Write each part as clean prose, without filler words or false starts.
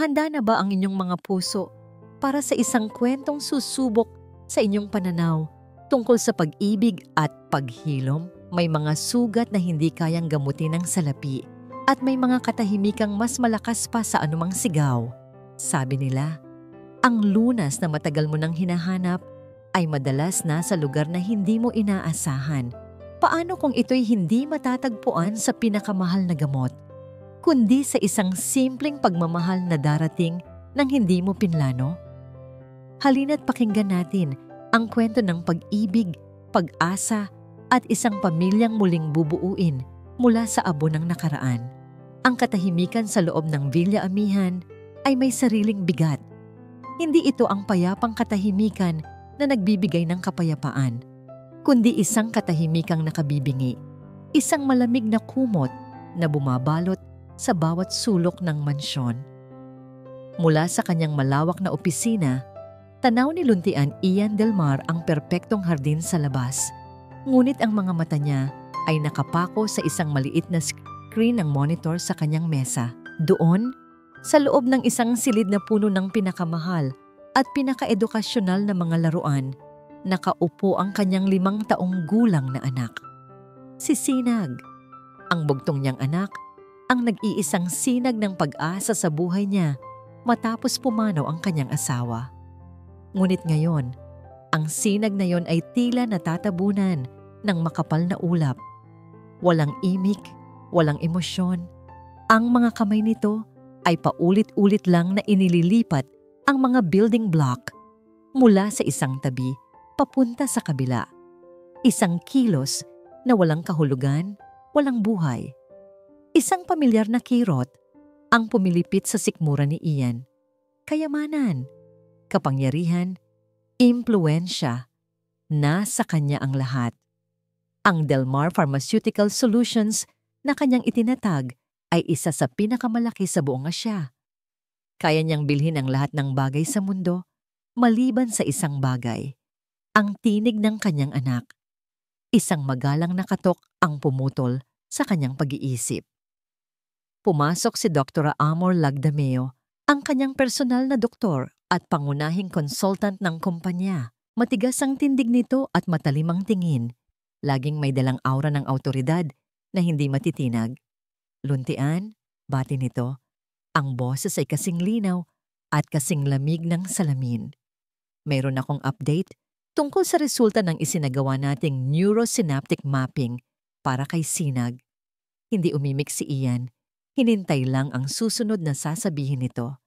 Handa na ba ang inyong mga puso para sa isang kwentong susubok sa inyong pananaw tungkol sa pag-ibig at paghilom? May mga sugat na hindi kayang gamutin ng salapi at may mga katahimikang mas malakas pa sa anumang sigaw. Sabi nila, ang lunas na matagal mo nang hinahanap ay madalas nasa lugar na hindi mo inaasahan. Paano kung ito'y hindi matatagpuan sa pinakamahal na gamot, kundi sa isang simpleng pagmamahal na darating nang hindi mo pinlano? Halina't pakinggan natin ang kwento ng pag-ibig, pag-asa, at isang pamilyang muling bubuuin mula sa abo ng nakaraan. Ang katahimikan sa loob ng Villa Amihan ay may sariling bigat. Hindi ito ang payapang katahimikan na nagbibigay ng kapayapaan, kundi isang katahimikang nakabibingi, isang malamig na kumot na bumabalot sa bawat sulok ng mansyon. Mula sa kanyang malawak na opisina, tanaw ni Luntian Ian Del Mar ang perpektong hardin sa labas. Ngunit ang mga mata niya ay nakapako sa isang maliit na screen ng monitor sa kanyang mesa. Doon, sa loob ng isang silid na puno ng pinakamahal at pinaka-edukasyonal na mga laruan, nakaupo ang kanyang 5 taong gulang na anak. Si Sinag, ang bugtong niyang anak, ang nag-iisang sinag ng pag-asa sa buhay niya matapos pumanaw ang kanyang asawa. Ngunit ngayon, ang sinag na yon ay tila natatabunan ng makapal na ulap. Walang imik, walang emosyon. Ang mga kamay nito ay paulit-ulit lang na inililipat ang mga building block mula sa isang tabi papunta sa kabila. Isang kilos na walang kahulugan, walang buhay. Isang pamilyar na kirot ang pumilipit sa sikmura ni Ian. Kayamanan, kapangyarihan, impluwensya, nasa kanya ang lahat. Ang Del Mar Pharmaceutical Solutions na kanyang itinatag ay isa sa pinakamalaki sa buong Asya. Kaya niyang bilhin ang lahat ng bagay sa mundo maliban sa isang bagay, ang tinig ng kanyang anak. Isang magalang na katok ang pumutol sa kanyang pag-iisip. Pumasok si Dr. Amor Lagdameo, ang kanyang personal na doktor at pangunahing consultant ng kumpanya. Matigas ang tindig nito at matalim ang tingin. Laging may dalang aura ng awtoridad na hindi matitinag. Luntian, bati nito. Ang boses ay kasing linaw at kasing lamig ng salamin. Mayroon akong update tungkol sa resulta ng isinagawa nating neurosynaptic mapping para kay Sinag. Hindi umimik si Ian. Hinintay lang ang susunod na sasabihin nito.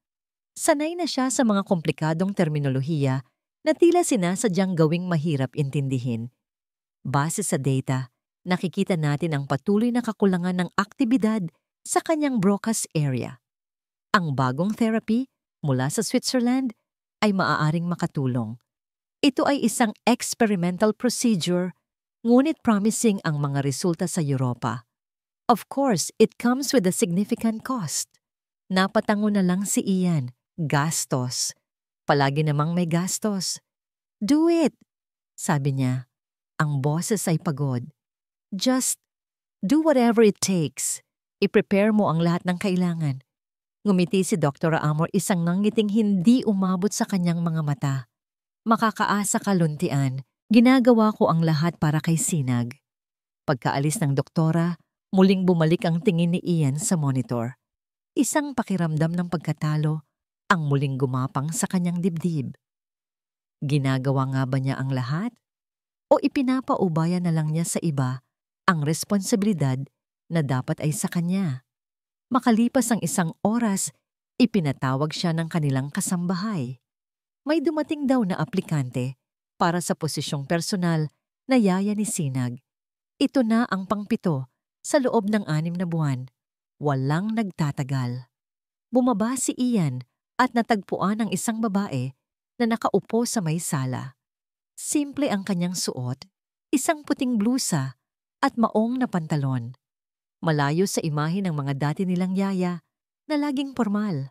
Sanay na siya sa mga komplikadong terminolohiya na tila sinasadyang gawing mahirap intindihin. Base sa data, nakikita natin ang patuloy na kakulangan ng aktibidad sa kanyang Broca's area. Ang bagong therapy mula sa Switzerland ay maaaring makatulong. Ito ay isang experimental procedure, ngunit promising ang mga resulta sa Europa. Of course, it comes with a significant cost. Napatango na lang si Ian. Gastos. Palagi namang may gastos. Do it, sabi niya. Ang boses ay pagod. Just do whatever it takes. I-prepare mo ang lahat ng kailangan. Ngumiti si Dr. Amor, isang nangiting hindi umabot sa kanyang mga mata. Makakaasa ka, Luntian. Ginagawa ko ang lahat para kay Sinag. Pagkaalis ng doktora, muling bumalik ang tingin ni Ian sa monitor. Isang pakiramdam ng pagkatalo ang muling gumapang sa kanyang dibdib. Ginagawa nga ba niya ang lahat? O ipinapaubaya na lang niya sa iba ang responsibilidad na dapat ay sa kanya? Makalipas ang 1 oras, ipinatawag siya ng kanilang kasambahay. May dumating daw na aplikante para sa posisyong personal na yaya ni Sinag. Ito na ang pang-7 sa loob ng 6 na buwan. Walang nagtatagal. Bumaba si Ian at natagpuan ang isang babae na nakaupo sa may sala. Simple ang kanyang suot, isang puting blusa at maong na pantalon. Malayo sa imahe ng mga dati nilang yaya na laging formal.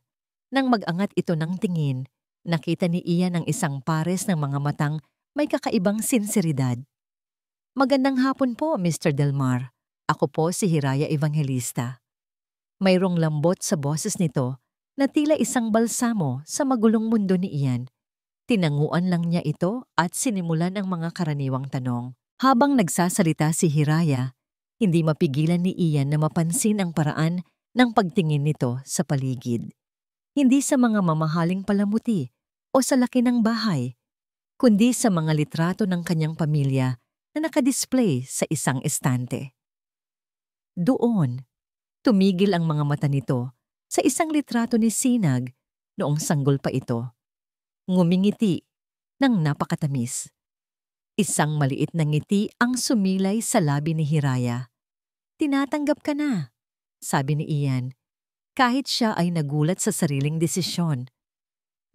Nang mag-angat ito ng tingin, nakita ni Ian ang isang pares ng mga matang may kakaibang sinseridad. Magandang hapon po, Mr. Del Mar. Ako po si Hiraya Evangelista. Mayroong lambot sa boses nito na tila isang balsamo sa magulong mundo ni Ian. Tinanguan lang niya ito at sinimulan ang mga karaniwang tanong. Habang nagsasalita si Hiraya, hindi mapigilan ni Ian na mapansin ang paraan ng pagtingin nito sa paligid. Hindi sa mga mamahaling palamuti o sa laki ng bahay, kundi sa mga litrato ng kanyang pamilya na nakadisplay sa isang estante. Doon, tumigil ang mga mata nito sa isang litrato ni Sinag noong sanggol pa ito. Ngumingiti ng napakatamis. Isang maliit na ngiti ang sumilay sa labi ni Hiraya. "Tinatanggap ka na," sabi ni Ian, kahit siya ay nagulat sa sariling desisyon.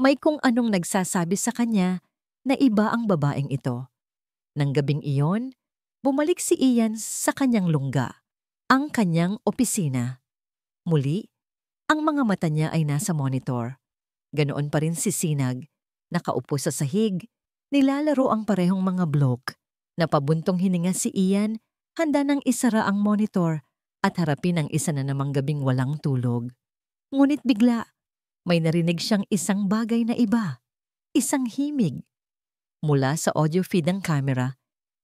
May kung anong nagsasabi sa kanya na iba ang babaeng ito. Nang gabing iyon, bumalik si Ian sa kanyang lungga, ang kanyang opisina. Muli, ang mga mata niya ay nasa monitor. Ganoon pa rin si Sinag, nakaupo sa sahig, nilalaro ang parehong mga blok. Napabuntong hininga si Ian, handa nang isara ang monitor at harapin ang isa na namang gabing walang tulog. Ngunit bigla, may narinig siyang isang bagay na iba, isang himig. Mula sa audio feed ng camera,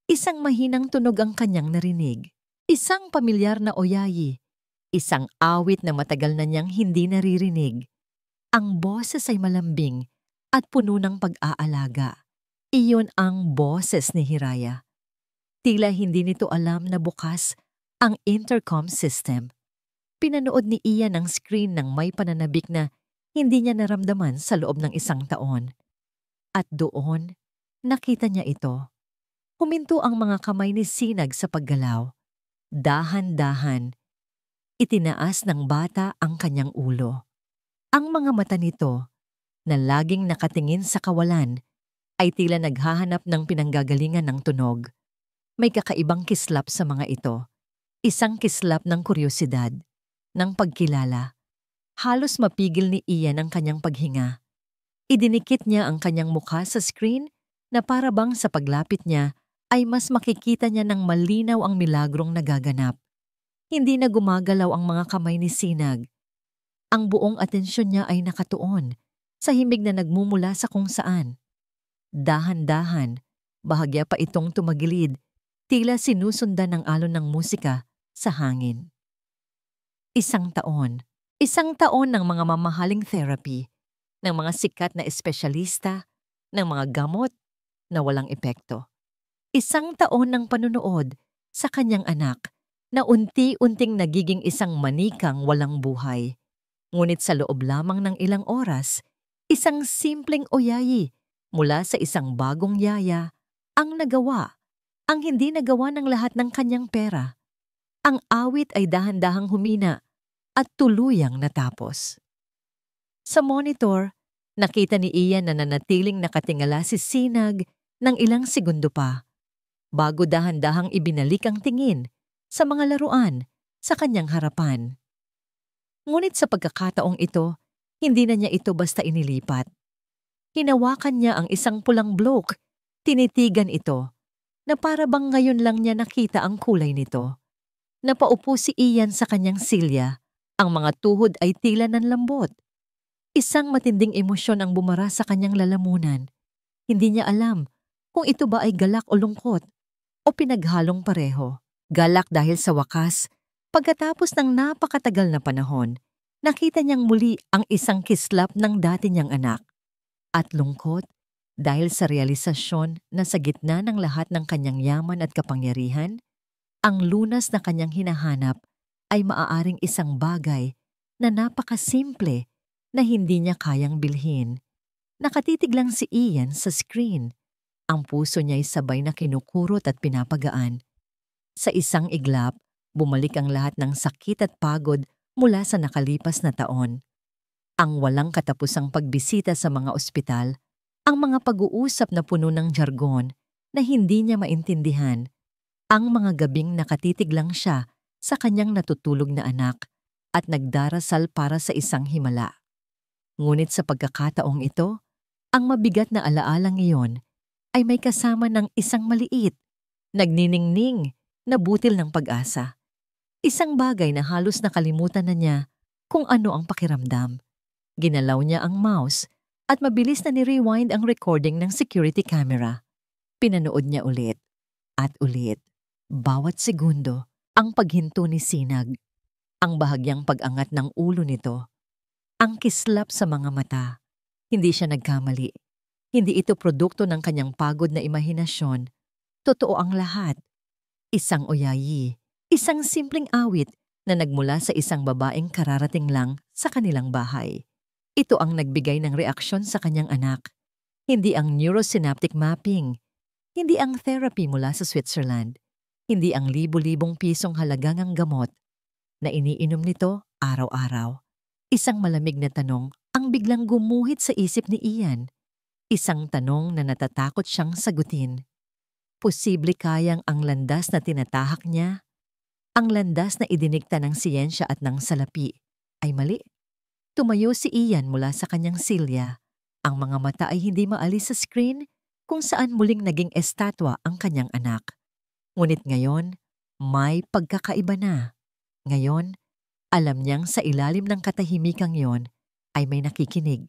isang mahinang tunog ang kanyang narinig. Isang pamilyar na oyayi, isang awit na matagal na niyang hindi naririnig. Ang boses ay malambing at puno ng pag-aalaga. Iyon ang boses ni Hiraya. Tila hindi nito alam na bukas ang intercom system. Pinanood ni Ian ang screen ng may pananabik na hindi niya naramdaman sa loob ng isang taon. At doon, nakita niya ito. Huminto ang mga kamay ni Sinag sa paggalaw. Dahan-dahan, itinaas ng bata ang kanyang ulo. Ang mga mata nito, na laging nakatingin sa kawalan, ay tila naghahanap ng pinanggagalingan ng tunog. May kakaibang kislap sa mga ito. Isang kislap ng kuryosidad, ng pagkilala. Halos mapigil ni Ian ang kanyang paghinga. Idinikit niya ang kanyang mukha sa screen na para bang sa paglapit niya ay mas makikita niya ng malinaw ang milagrong nagaganap. Hindi na gumagalaw ang mga kamay ni Sinag. Ang buong atensyon niya ay nakatuon sa himig na nagmumula sa kung saan. Dahan-dahan, bahagya pa itong tumagilid, tila sinusundan ng alon ng musika sa hangin. Isang taon ng mga mamahaling therapy, ng mga sikat na espesyalista, ng mga gamot na walang epekto. Isang taon ng panunood sa kanyang anak na unti-unting nagiging isang manikang walang buhay. Ngunit sa loob lamang ng ilang oras, isang simpleng oyayi mula sa isang bagong yaya ang nagawa, ang hindi nagawa ng lahat ng kanyang pera. Ang awit ay dahan-dahang humina at tuluyang natapos. Sa monitor, nakita ni Ian na nanatiling nakatingala si Sinag ng ilang segundo pa, bago dahan-dahang ibinalik ang tingin sa mga laruan sa kanyang harapan. Ngunit sa pagkakataong ito, hindi na niya ito basta inilipat. Hinawakan niya ang isang pulang blok, tinitigan ito, na para bang ngayon lang niya nakita ang kulay nito. Napaupo si Ian sa kanyang silya, ang mga tuhod ay tila nanlambot. Isang matinding emosyon ang bumara sa kanyang lalamunan. Hindi niya alam kung ito ba ay galak o lungkot o pinaghalong pareho. Galak dahil sa wakas, pagkatapos ng napakatagal na panahon, nakita niyang muli ang isang kislap ng dati niyang anak. At lungkot dahil sa realisasyon na sa gitna ng lahat ng kanyang yaman at kapangyarihan, ang lunas na kanyang hinahanap ay maaaring isang bagay na napakasimple na hindi niya kayang bilhin. Nakatitig lang si Ian sa screen. Ang puso niya ay sabay na kinukurot at pinapagaan. Sa isang iglap, bumalik ang lahat ng sakit at pagod mula sa nakalipas na taon. Ang walang katapusang pagbisita sa mga ospital, ang mga pag-uusap na puno ng jargon na hindi niya maintindihan, ang mga gabing nakatitig lang siya sa kanyang natutulog na anak at nagdarasal para sa isang himala. Ngunit sa pagkakataong ito, ang mabigat na alaalang iyon ay may kasama ng isang maliit, nagniningning na butil ng pag-asa. Isang bagay na halos nakalimutan na niya kung ano ang pakiramdam. Ginalaw niya ang mouse at mabilis na ni-rewind ang recording ng security camera. Pinanood niya ulit at ulit. Bawat segundo, ang paghinto ni Sinag, ang bahagyang pag-angat ng ulo nito, ang kislap sa mga mata. Hindi siya nagkamali. Hindi ito produkto ng kanyang pagod na imahinasyon. Totoo ang lahat. Isang oyayi, isang simpleng awit na nagmula sa isang babaeng kararating lang sa kanilang bahay. Ito ang nagbigay ng reaksyon sa kanyang anak. Hindi ang neurosynaptic mapping, hindi ang therapy mula sa Switzerland, hindi ang libo-libong pisong halagang ang gamot na iniinom nito araw-araw. Isang malamig na tanong ang biglang gumuhit sa isip ni Ian. Isang tanong na natatakot siyang sagutin. Posible kayang ang landas na tinatahak niya, ang landas na idinikta ng siyensya at ng salapi, ay mali? Tumayo si Ian mula sa kanyang silya. Ang mga mata ay hindi maalis sa screen kung saan muling naging estatwa ang kanyang anak. Ngunit ngayon, may pagkakaiba na. Ngayon, alam niyang sa ilalim ng katahimikang yon ay may nakikinig.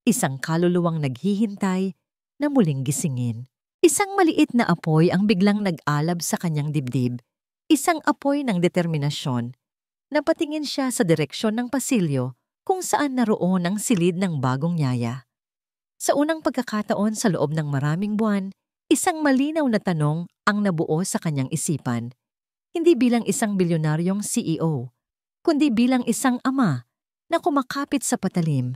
Isang kaluluwang naghihintay na muling gisingin. Isang maliit na apoy ang biglang nag-alab sa kanyang dibdib. Isang apoy ng determinasyon. Napatingin siya sa direksyon ng pasilyo kung saan naroon ang silid ng bagong yaya. Sa unang pagkakataon sa loob ng maraming buwan, isang malinaw na tanong ang nabuo sa kanyang isipan. Hindi bilang isang bilyonaryong CEO, kundi bilang isang ama na kumakapit sa patalim.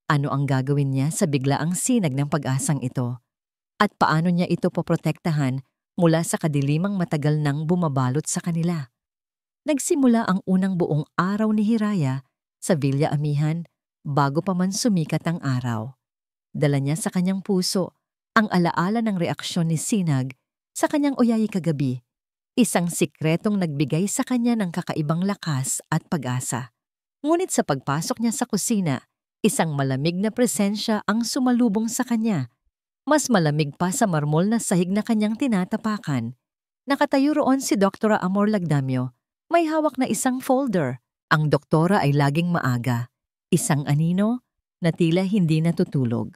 Ano ang gagawin niya sa biglaang sinag ng pag-asang ito? At paano niya ito poprotektahan mula sa kadilimang matagal nang bumabalot sa kanila? Nagsimula ang unang buong araw ni Hiraya sa Villa Amihan bago pa man sumikat ang araw. Dala niya sa kanyang puso ang alaala ng reaksyon ni Sinag sa kanyang oyayi kagabi, isang sikretong nagbigay sa kanya ng kakaibang lakas at pag-asa. Ngunit sa pagpasok niya sa kusina, isang malamig na presensya ang sumalubong sa kanya. Mas malamig pa sa marmol na sahig na kanyang tinatapakan. Nakatayo roon si Dr. Amor Lagdamio. May hawak na isang folder. Ang doktora ay laging maaga. Isang anino na tila hindi natutulog.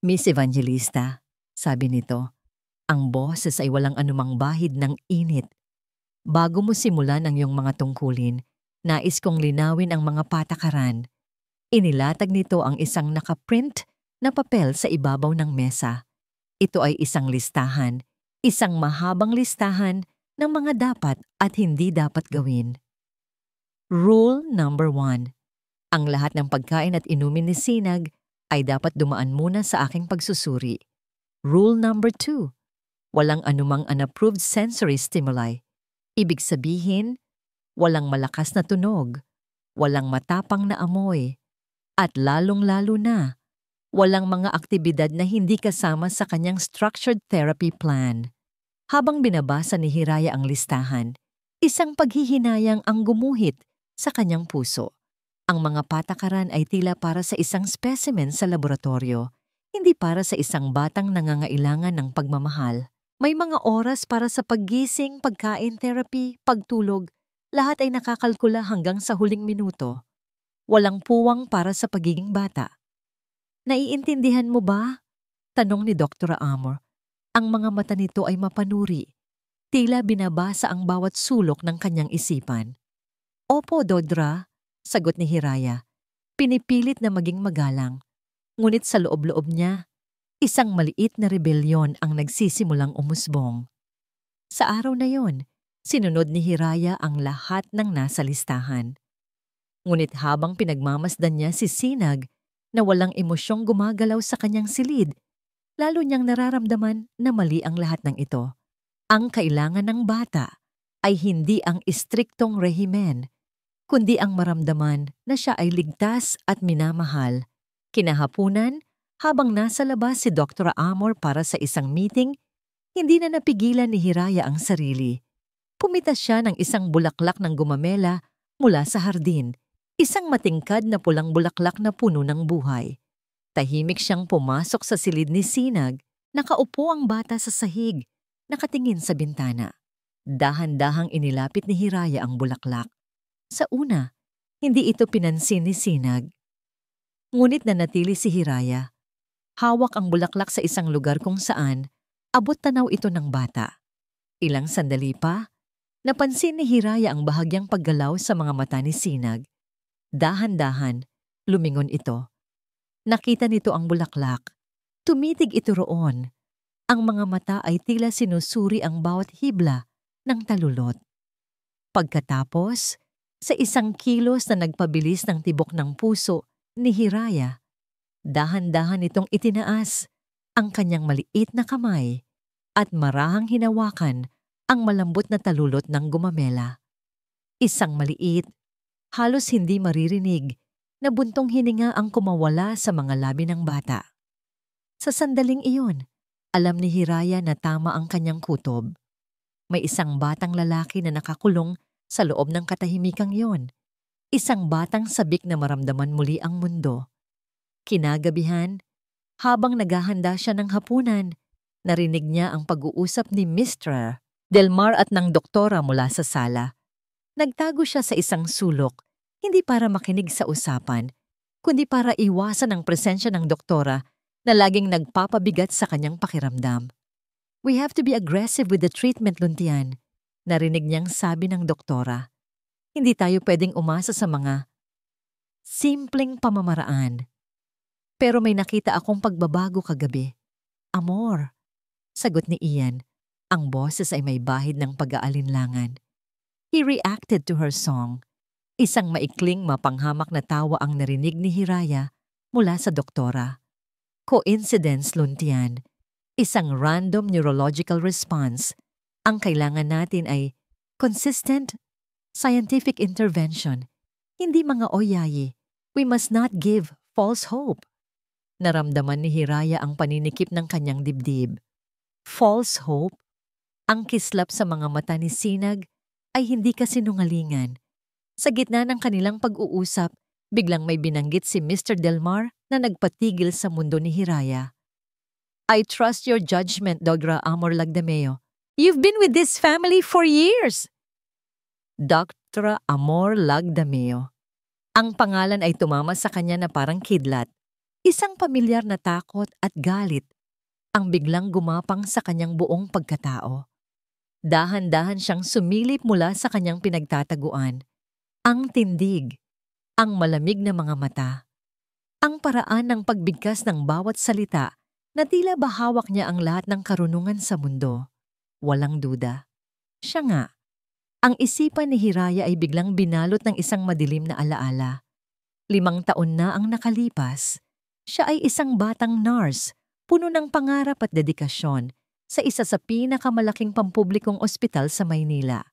Miss Evangelista, sabi nito, ang boses ay walang anumang bahid ng init. Bago mo simulan ang iyong mga tungkulin, nais kong linawin ang mga patakaran. Inilatag nito ang isang nakaprint na papel sa ibabaw ng mesa. Ito ay isang listahan, isang mahabang listahan ng mga dapat at hindi dapat gawin. Rule number 1. Ang lahat ng pagkain at inumin ni Sinag ay dapat dumaan muna sa aking pagsusuri. Rule number 2. Walang anumang unapproved sensory stimuli. Ibig sabihin, walang malakas na tunog, walang matapang na amoy, at lalong-lalo na, walang mga aktibidad na hindi kasama sa kanyang structured therapy plan. Habang binabasa ni Hiraya ang listahan, isang paghihinayang ang gumuhit sa kanyang puso. Ang mga patakaran ay tila para sa isang specimen sa laboratorio, hindi para sa isang batang nangangailangan ng pagmamahal. May mga oras para sa paggising, pagkain, therapy, pagtulog. Lahat ay nakakalkula hanggang sa huling minuto. Walang puwang para sa pagiging bata. Naiintindihan mo ba? Tanong ni Dr. Amor. Ang mga mata nito ay mapanuri. Tila binabasa ang bawat sulok ng kanyang isipan. Opo, Dodra, sagot ni Hiraya. Pinipilit na maging magalang. Ngunit sa loob-loob niya, isang maliit na rebelyon ang nagsisimulang umusbong. Sa araw na yon, sinunod ni Hiraya ang lahat ng nasa listahan. Ngunit habang pinagmamasdan niya si Sinag na walang emosyong gumagalaw sa kanyang silid, lalo niyang nararamdaman na mali ang lahat ng ito. Ang kailangan ng bata ay hindi ang istriktong rehimen, kundi ang maramdaman na siya ay ligtas at minamahal. Kinahapunan, habang nasa labas si Dr. Amor para sa isang meeting, hindi na napigilan ni Hiraya ang sarili. Pumitas siya ng isang bulaklak ng gumamela mula sa hardin, isang matingkad na pulang bulaklak na puno ng buhay. Tahimik siyang pumasok sa silid ni Sinag, nakaupo ang bata sa sahig, nakatingin sa bintana. Dahan-dahang inilapit ni Hiraya ang bulaklak. Sa una, hindi ito pinansin ni Sinag. Ngunit nanatili si Hiraya. Hawak ang bulaklak sa isang lugar kung saan abot tanaw ito ng bata. Ilang sandali pa, napansin ni Hiraya ang bahagyang paggalaw sa mga mata ni Sinag. Dahan-dahan, lumingon ito. Nakita nito ang bulaklak. Tumitig ito roon. Ang mga mata ay tila sinusuri ang bawat hibla ng talulot. Pagkatapos, sa isang kilos na nagpabilis ng tibok ng puso ni Hiraya, dahan-dahan itong itinaas ang kanyang maliit na kamay at marahang hinawakan ang malambot na talulot ng gumamela. Isang maliit, halos hindi maririnig na buntong hininga ang kumawala sa mga labi ng bata. Sa sandaling iyon, alam ni Hiraya na tama ang kanyang kutob. May isang batang lalaki na nakakulong sa loob ng katahimikang iyon. Isang batang sabik na maramdaman muli ang mundo. Kinagabihan, habang naghahanda siya ng hapunan, narinig niya ang pag-uusap ni Mr. Delmar at ng doktora mula sa sala. Nagtago siya sa isang sulok, hindi para makinig sa usapan, kundi para iwasan ang presensya ng doktora na laging nagpapabigat sa kanyang pakiramdam. "We have to be aggressive with the treatment, Luntian," narinig niyang sabi ng doktora. "Hindi tayo pwedeng umasa sa mga simpleng pamamaraan." "Pero may nakita akong pagbabago kagabi." "Amor," sagot ni Ian. Ang boses ay may bahid ng pag-aalinlangan. He reacted to her song. Isang maikling mapanghamak na tawa ang narinig ni Hiraya mula sa doktora. Coincidence, Luntian. Isang random neurological response. Ang kailangan natin ay consistent scientific intervention. Hindi mga oyayi. We must not give false hope. Naramdaman ni Hiraya ang paninikip ng kanyang dibdib. False hope? Ang kislap sa mga mata ni Sinag ay hindi kasinungalingan. Sa gitna ng kanilang pag-uusap, biglang may binanggit si Mr. Delmar na nagpatigil sa mundo ni Hiraya. "I trust your judgment, Dr. Amor Lagdameo. You've been with this family for years." Dr. Amor Lagdameo. Ang pangalan ay tumama sa kanya na parang kidlat. Isang pamilyar na takot at galit ang biglang gumapang sa kanyang buong pagkatao. Dahan-dahan siyang sumilip mula sa kanyang pinagtataguan. Ang tindig, ang malamig na mga mata, ang paraan ng pagbigkas ng bawat salita na tila bahawak niya ang lahat ng karunungan sa mundo. Walang duda. Siya nga. Ang isipan ni Hiraya ay biglang binalot ng isang madilim na alaala. 5 taon na ang nakalipas. Siya ay isang batang nurse, puno ng pangarap at dedikasyon sa isa sa pinakamalaking pampublikong ospital sa Maynila.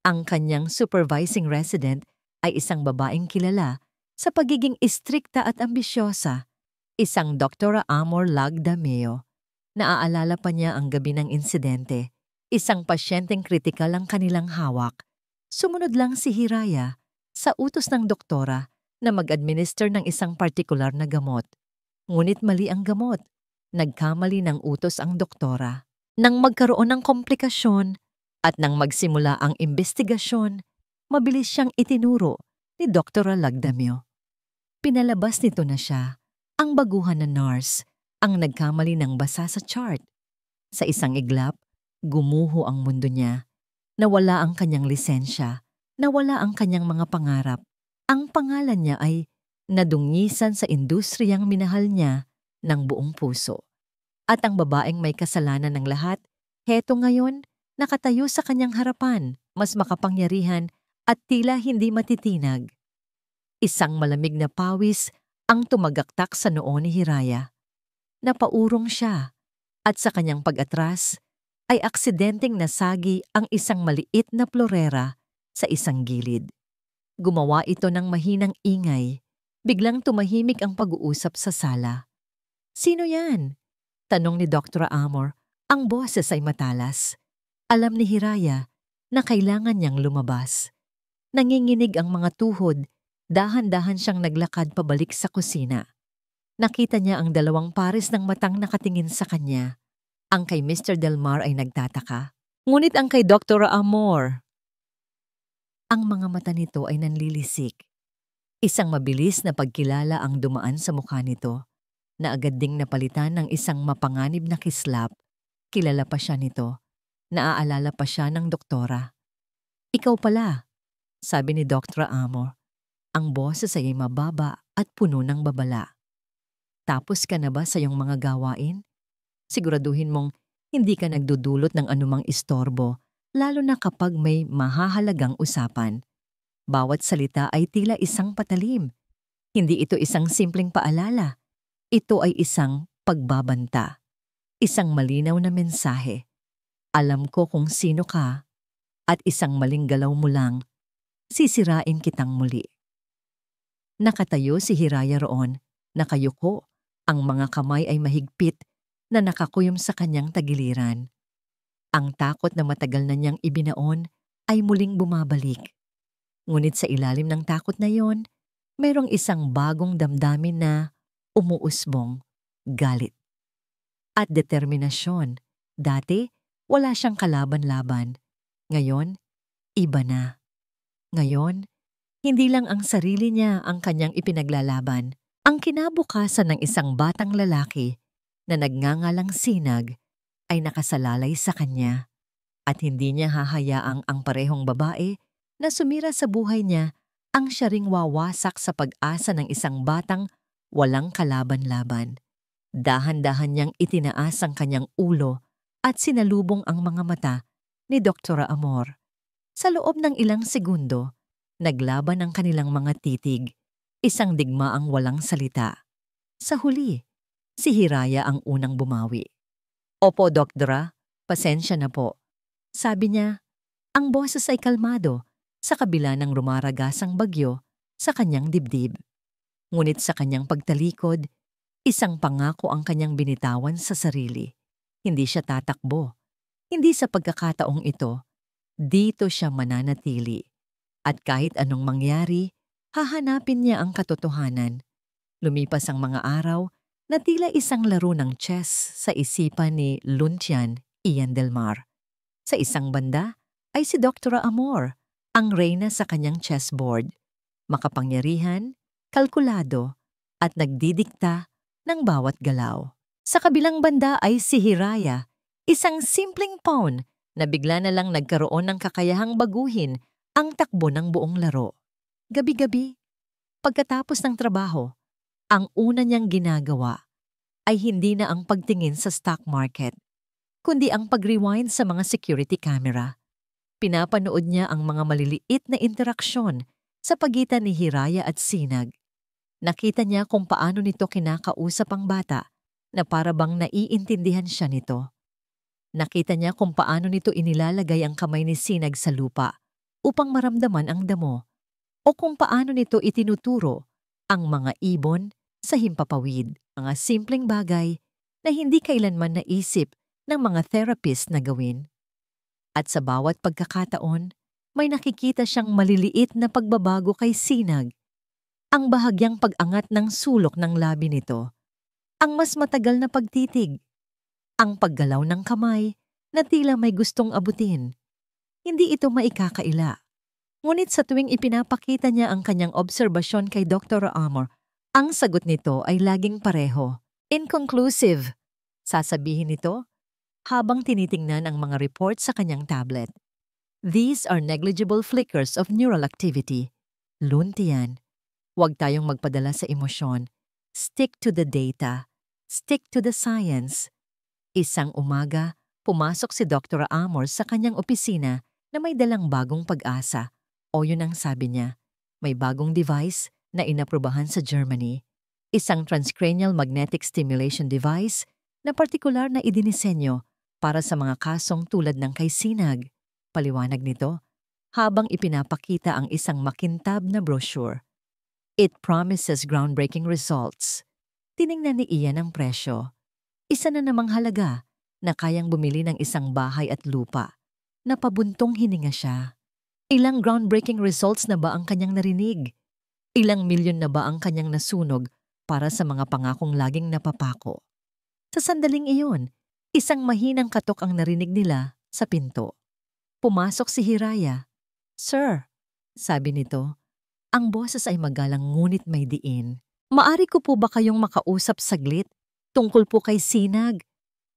Ang kanyang supervising resident ay isang babaeng kilala sa pagiging istrikta at ambisyosa, isang Dr. Amor Lagdameo. Naaalala pa niya ang gabi ng insidente. Isang pasyenteng kritikal ang kanilang hawak. Sumunod lang si Hiraya sa utos ng doktora na mag-administer ng isang partikular na gamot. Ngunit mali ang gamot. Nagkamali ng utos ang doktora. Nang magkaroon ng komplikasyon at nang magsimula ang investigasyon, mabilis siyang itinuro ni Dr. Lagdameo. Pinalabas nito na siya, ang baguhan na nurse, ang nagkamali ng basa sa chart. Sa isang iglap, gumuho ang mundo niya. Nawala ang kanyang lisensya, nawala ang kanyang mga pangarap. Ang pangalan niya ay nadungisan sa industriyang minahal niya ng buong puso. At ang babaeng may kasalanan ng lahat, heto ngayon, nakatayo sa kanyang harapan, mas makapangyarihan at tila hindi matitinag. Isang malamig na pawis ang tumagaktak sa noo ni Hiraya. Napaurong siya at sa kanyang pag-atras ay aksidenteng nasagi ang isang maliit na florera sa isang gilid. Gumawa ito ng mahinang ingay. Biglang tumahimik ang pag-uusap sa sala. "Sino yan?" tanong ni Dr. Amor. Ang boses ay matalas. Alam ni Hiraya na kailangan niyang lumabas. Nanginginig ang mga tuhod, dahan-dahan siyang naglakad pabalik sa kusina. Nakita niya ang 2 pares ng matang nakatingin sa kanya. Ang kay Mr. Delmar ay nagtataka. Ngunit ang kay Dr. Amor, ang mga mata nito ay nanlilisik. Isang mabilis na pagkilala ang dumaan sa mukha nito, na agad ding napalitan ng isang mapanganib na kislap. Kilala pa siya nito. Naaalala pa siya ng doktora. "Ikaw pala," sabi ni Dr. Amor. Ang boses ay mababa at puno ng babala. "Tapos ka na ba sa iyong mga gawain? Siguraduhin mong hindi ka nagdudulot ng anumang istorbo, lalo na kapag may mahahalagang usapan. Bawat salita ay tila isang patalim. Hindi ito isang simpleng paalala. Ito ay isang pagbabanta. Isang malinaw na mensahe. Alam ko kung sino ka at isang maling galaw mo lang, sisirain kitang muli." Nakatayo si Hiraya roon, nakayuko, ang mga kamay ay mahigpit na nakakuyom sa kanyang tagiliran. Ang takot na matagal na niyang ibinaon ay muling bumabalik. Ngunit sa ilalim ng takot na yon, mayroong isang bagong damdamin na umuusbong, galit at determinasyon. Dati, wala siyang kalaban-laban. Ngayon, iba na. Ngayon, hindi lang ang sarili niya ang kanyang ipinaglalaban. Ang kinabukasan ng isang batang lalaki na nagngangalang Sinag ay nakasalalay sa kanya. At hindi niya hahayaang ang parehong babae na sumira sa buhay niya ang siya ring wawasak sa pag-asa ng isang batang walang kalaban-laban. Dahan-dahan niyang itinaas ang kanyang ulo at sinalubong ang mga mata ni Dr. Amor. Sa loob ng ilang segundo, naglaban ang kanilang mga titig, isang digmaang walang salita. Sa huli, si Hiraya ang unang bumawi. "Opo, Doktora, pasensya na po," sabi niya. Ang boses ay kalmado sa kabila ng rumaragasang bagyo sa kanyang dibdib. Ngunit sa kanyang pagtalikod, isang pangako ang kanyang binitawan sa sarili. Hindi siya tatakbo. Hindi sa pagkakataong ito, dito siya mananatili. At kahit anong mangyari, hahanapin niya ang katotohanan. Lumipas ang mga araw na tila isang laro ng chess sa isipan ni Luntian Ian Del Mar. Sa isang banda ay si Dr. Amor, ang reyna sa kanyang chessboard. Makapangyarihan, kalkulado, at nagdidikta ng bawat galaw. Sa kabilang banda ay si Hiraya, isang simpleng pawn na bigla na lang nagkaroon ng kakayahang baguhin ang takbo ng buong laro. Gabi-gabi, pagkatapos ng trabaho, ang una niyang ginagawa ay hindi na ang pagtingin sa stock market, kundi ang pag-rewind sa mga security camera. Pinapanood niya ang mga maliliit na interaksyon sa pagitan ni Hiraya at Sinag. Nakita niya kung paano nito kinakausap ang bata na para bang naiintindihan siya nito. Nakita niya kung paano nito inilalagay ang kamay ni Sinag sa lupa upang maramdaman ang damo, o kung paano nito itinuturo ang mga ibon sa himpapawid, mga simpleng bagay na hindi kailanman naisip ng mga therapist na gawin. At sa bawat pagkakataon, may nakikita siyang maliliit na pagbabago kay Sinag. Ang bahagyang pag-angat ng sulok ng labi nito, ang mas matagal na pagtitig, ang paggalaw ng kamay na tila may gustong abutin. Hindi ito maikakaila. Ngunit sa tuwing ipinapakita niya ang kanyang obserbasyon kay Dr. Amor, ang sagot nito ay laging pareho. Inconclusive, sasabihin nito habang tinitingnan ang mga report sa kanyang tablet. These are negligible flickers of neural activity. Luntian. Huwag tayong magpadala sa emosyon. Stick to the data. Stick to the science. Isang umaga, pumasok si Dr. Amor sa kanyang opisina na may dalang bagong pag-asa. O yun ang sabi niya, may bagong device na inaprubahan sa Germany. Isang transcranial magnetic stimulation device na partikular na idinisenyo para sa mga kasong tulad ng kay Sinag. Paliwanag nito, habang ipinapakita ang isang makintab na brochure. It promises groundbreaking results. Tiningnan ni Ian ang presyo. Isa na namang halaga na kayang bumili ng isang bahay at lupa. Napabuntong hininga siya. Ilang groundbreaking results na ba ang kanyang narinig? Ilang milyon na ba ang kanyang nasunog para sa mga pangakong laging napapako? Sa sandaling iyon, isang mahinang katok ang narinig nila sa pinto. Pumasok si Hiraya. "Sir," sabi nito, Ang boses ay magalang ngunit may diin. Maari ko po ba kayong makausap saglit? Tungkol po kay Sinag.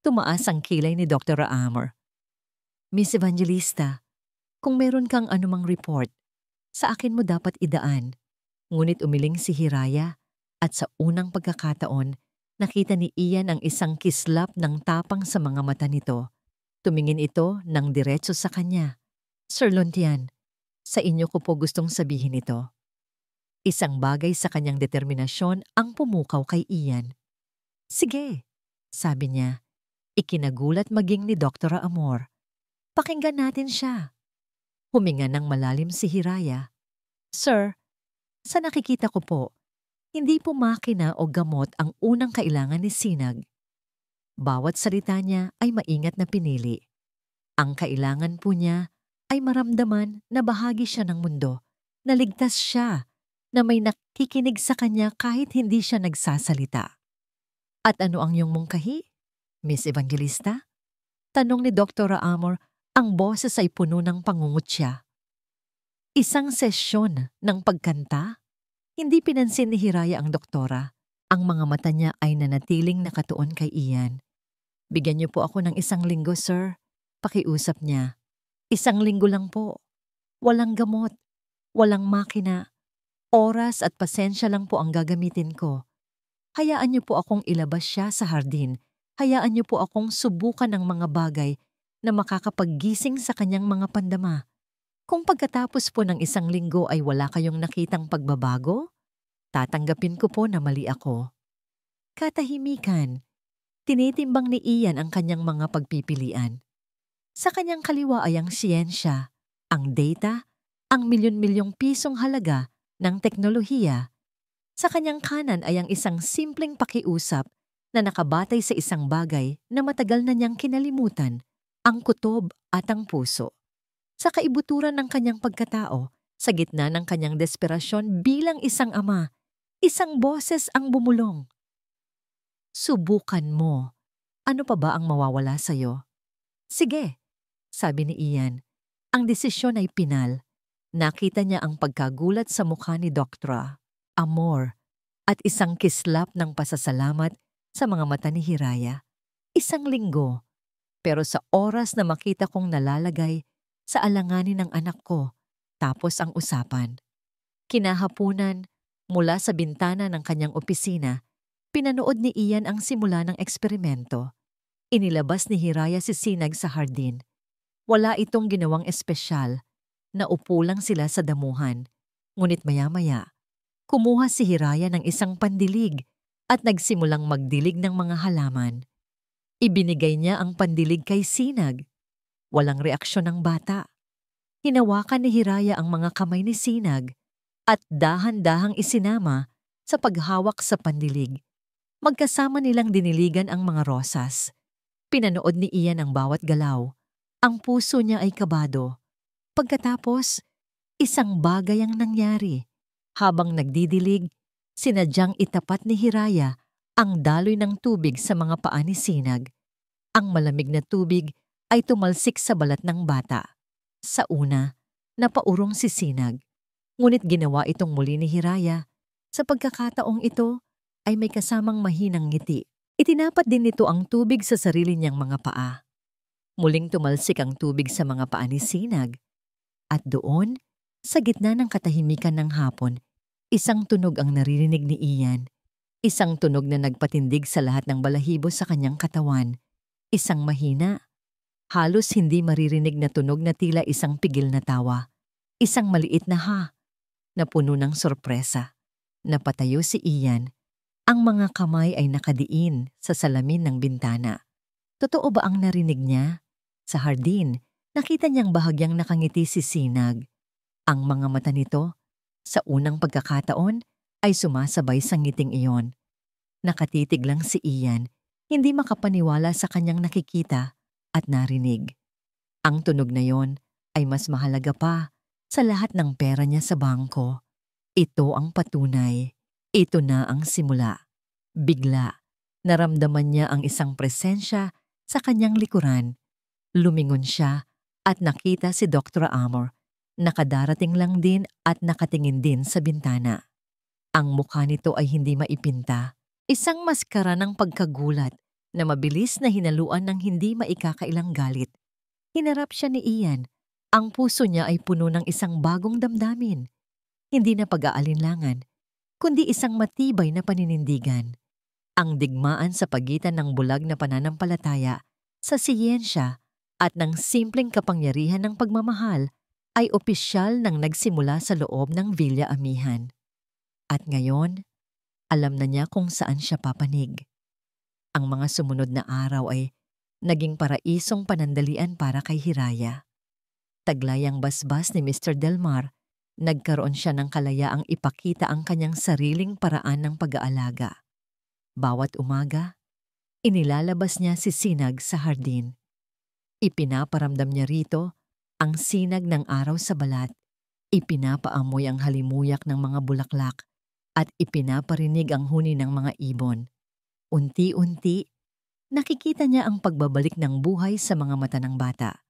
Tumaas ang kilay ni Dr. Amor. Miss Evangelista, kung meron kang anumang report, sa akin mo dapat idaan. Ngunit umiling si Hiraya at sa unang pagkakataon, nakita ni Ian ang isang kislap ng tapang sa mga mata nito. Tumingin ito ng diretso sa kanya. Sir Lontian, sa inyo ko po gustong sabihin ito. Isang bagay sa kanyang determinasyon ang pumukaw kay Ian. Sige, sabi niya. Ikinagulat maging ni Dr. Amor. Pakinggan natin siya. Huminga ng malalim si Hiraya. Sir, sa nakikita ko po, hindi po makina o gamot ang unang kailangan ni Sinag. Bawat salita niya ay maingat na pinili. Ang kailangan po niya ay maramdaman na bahagi siya ng mundo, na ligtas siya, na may nakikinig sa kanya kahit hindi siya nagsasalita. At ano ang iyong mungkahi, Miss Evangelista? Tanong ni Dr. Amor, ang boses ay puno ng pangungutya. Isang sesyon ng pagkanta? Hindi pinansin ni Hiraya ang doktora. Ang mga mata niya ay nanatiling nakatuon kay Ian. Bigyan niyo po ako ng 1 linggo, sir. Pakiusap niya. 1 linggo lang po. Walang gamot. Walang makina. Oras at pasensya lang po ang gagamitin ko. Hayaan niyo po akong ilabas siya sa hardin. Hayaan niyo po akong subukan ng mga bagay na makakapaggising sa kanyang mga pandama. Kung pagkatapos po ng 1 linggo ay wala kayong nakitang pagbabago, tatanggapin ko po na mali ako. Katahimikan, tinitimbang ni Ian ang kanyang mga pagpipilian. Sa kanyang kaliwa ay ang siyensya, ang data, ang milyon-milyong pisong halaga ng teknolohiya. Sa kanyang kanan ay ang isang simpleng pakiusap na nakabatay sa isang bagay na matagal na niyang kinalimutan, ang kutob at ang puso. Sa kaibuturan ng kanyang pagkatao, sa gitna ng kanyang desperasyon bilang isang ama, isang boses ang bumulong. Subukan mo. Ano pa ba ang mawawala sa'yo? Sige, sabi ni Ian. Ang desisyon ay pinal. Nakita niya ang pagkagulat sa mukha ni Dr. Amor at isang kislap ng pasasalamat sa mga mata ni Hiraya. 1 linggo. Pero sa oras na makita kong nalalagay sa alanganin ng anak ko, tapos ang usapan. Kinahapunan, mula sa bintana ng kanyang opisina, pinanood ni Ian ang simula ng eksperimento. Inilabas ni Hiraya si Sinag sa hardin. Wala itong ginawang espesyal. Naupo lang sila sa damuhan. Ngunit maya-maya, kumuha si Hiraya ng isang pandilig at nagsimulang magdilig ng mga halaman. Ibinigay niya ang pandilig kay Sinag. Walang reaksyon ng bata. Hinawakan ni Hiraya ang mga kamay ni Sinag at dahan-dahang isinama sa paghawak sa pandilig. Magkasama nilang diniligan ang mga rosas. Pinanood ni Ian ang bawat galaw. Ang puso niya ay kabado. Pagkatapos, isang bagay ang nangyari. Habang nagdidilig, sinadyang itapat ni Hiraya ang daloy ng tubig sa mga paa ni Sinag. Ang malamig na tubig ay tumalsik sa balat ng bata. Sa una, napaurong si Sinag. Ngunit ginawa itong muli ni Hiraya. Sa pagkakataong ito, ay may kasamang mahinang ngiti. Itinapat din nito ang tubig sa sarili niyang mga paa. Muling tumalsik ang tubig sa mga paa ni Sinag. At doon, sa gitna ng katahimikan ng hapon, isang tunog ang naririnig ni Ian. Isang tunog na nagpatindig sa lahat ng balahibo sa kanyang katawan. Isang mahina, halos hindi maririnig na tunog na tila isang pigil na tawa. Isang maliit na ha, na puno ng sorpresa. Napatayo si Ian. Ang mga kamay ay nakadiin sa salamin ng bintana. Totoo ba ang narinig niya? Sa hardin, nakita niyang bahagyang nakangiti si Sinag. Ang mga mata nito, sa unang pagkakataon, ay sumasabay sa ngiting iyon. Nakatitig lang si Ian, hindi makapaniwala sa kanyang nakikita at narinig. Ang tunog na yon ay mas mahalaga pa sa lahat ng pera niya sa bangko. Ito ang patunay. Ito na ang simula. Bigla, naramdaman niya ang isang presensya sa kanyang likuran. Lumingon siya at nakita si Dr. Amor. Nakadarating lang din at nakatingin din sa bintana. Ang mukha nito ay hindi maipinta. Isang maskara ng pagkagulat na mabilis na hinaluan ng hindi maikakailang galit. Hinarap siya ni Ian. Ang puso niya ay puno ng isang bagong damdamin. Hindi na pag-aalinlangan, kundi isang matibay na paninindigan. Ang digmaan sa pagitan ng bulag na pananampalataya sa siyensya at ng simpleng kapangyarihan ng pagmamahal ay opisyal nang nagsimula sa loob ng Villa Amihan. At ngayon, alam na niya kung saan siya papanig. Ang mga sumunod na araw ay naging paraisong panandalian para kay Hiraya. Taglay ang basbas ni Mr. Delmar, nagkaroon siya ng kalayaang ipakita ang kanyang sariling paraan ng pag-aalaga. Bawat umaga, inilalabas niya si Sinag sa hardin. Ipinaparamdam niya rito ang sinag ng araw sa balat, ipinapaamoy ang halimuyak ng mga bulaklak, at ipinaparinig ang huni ng mga ibon. Unti-unti, nakikita niya ang pagbabalik ng buhay sa mga mata ng bata.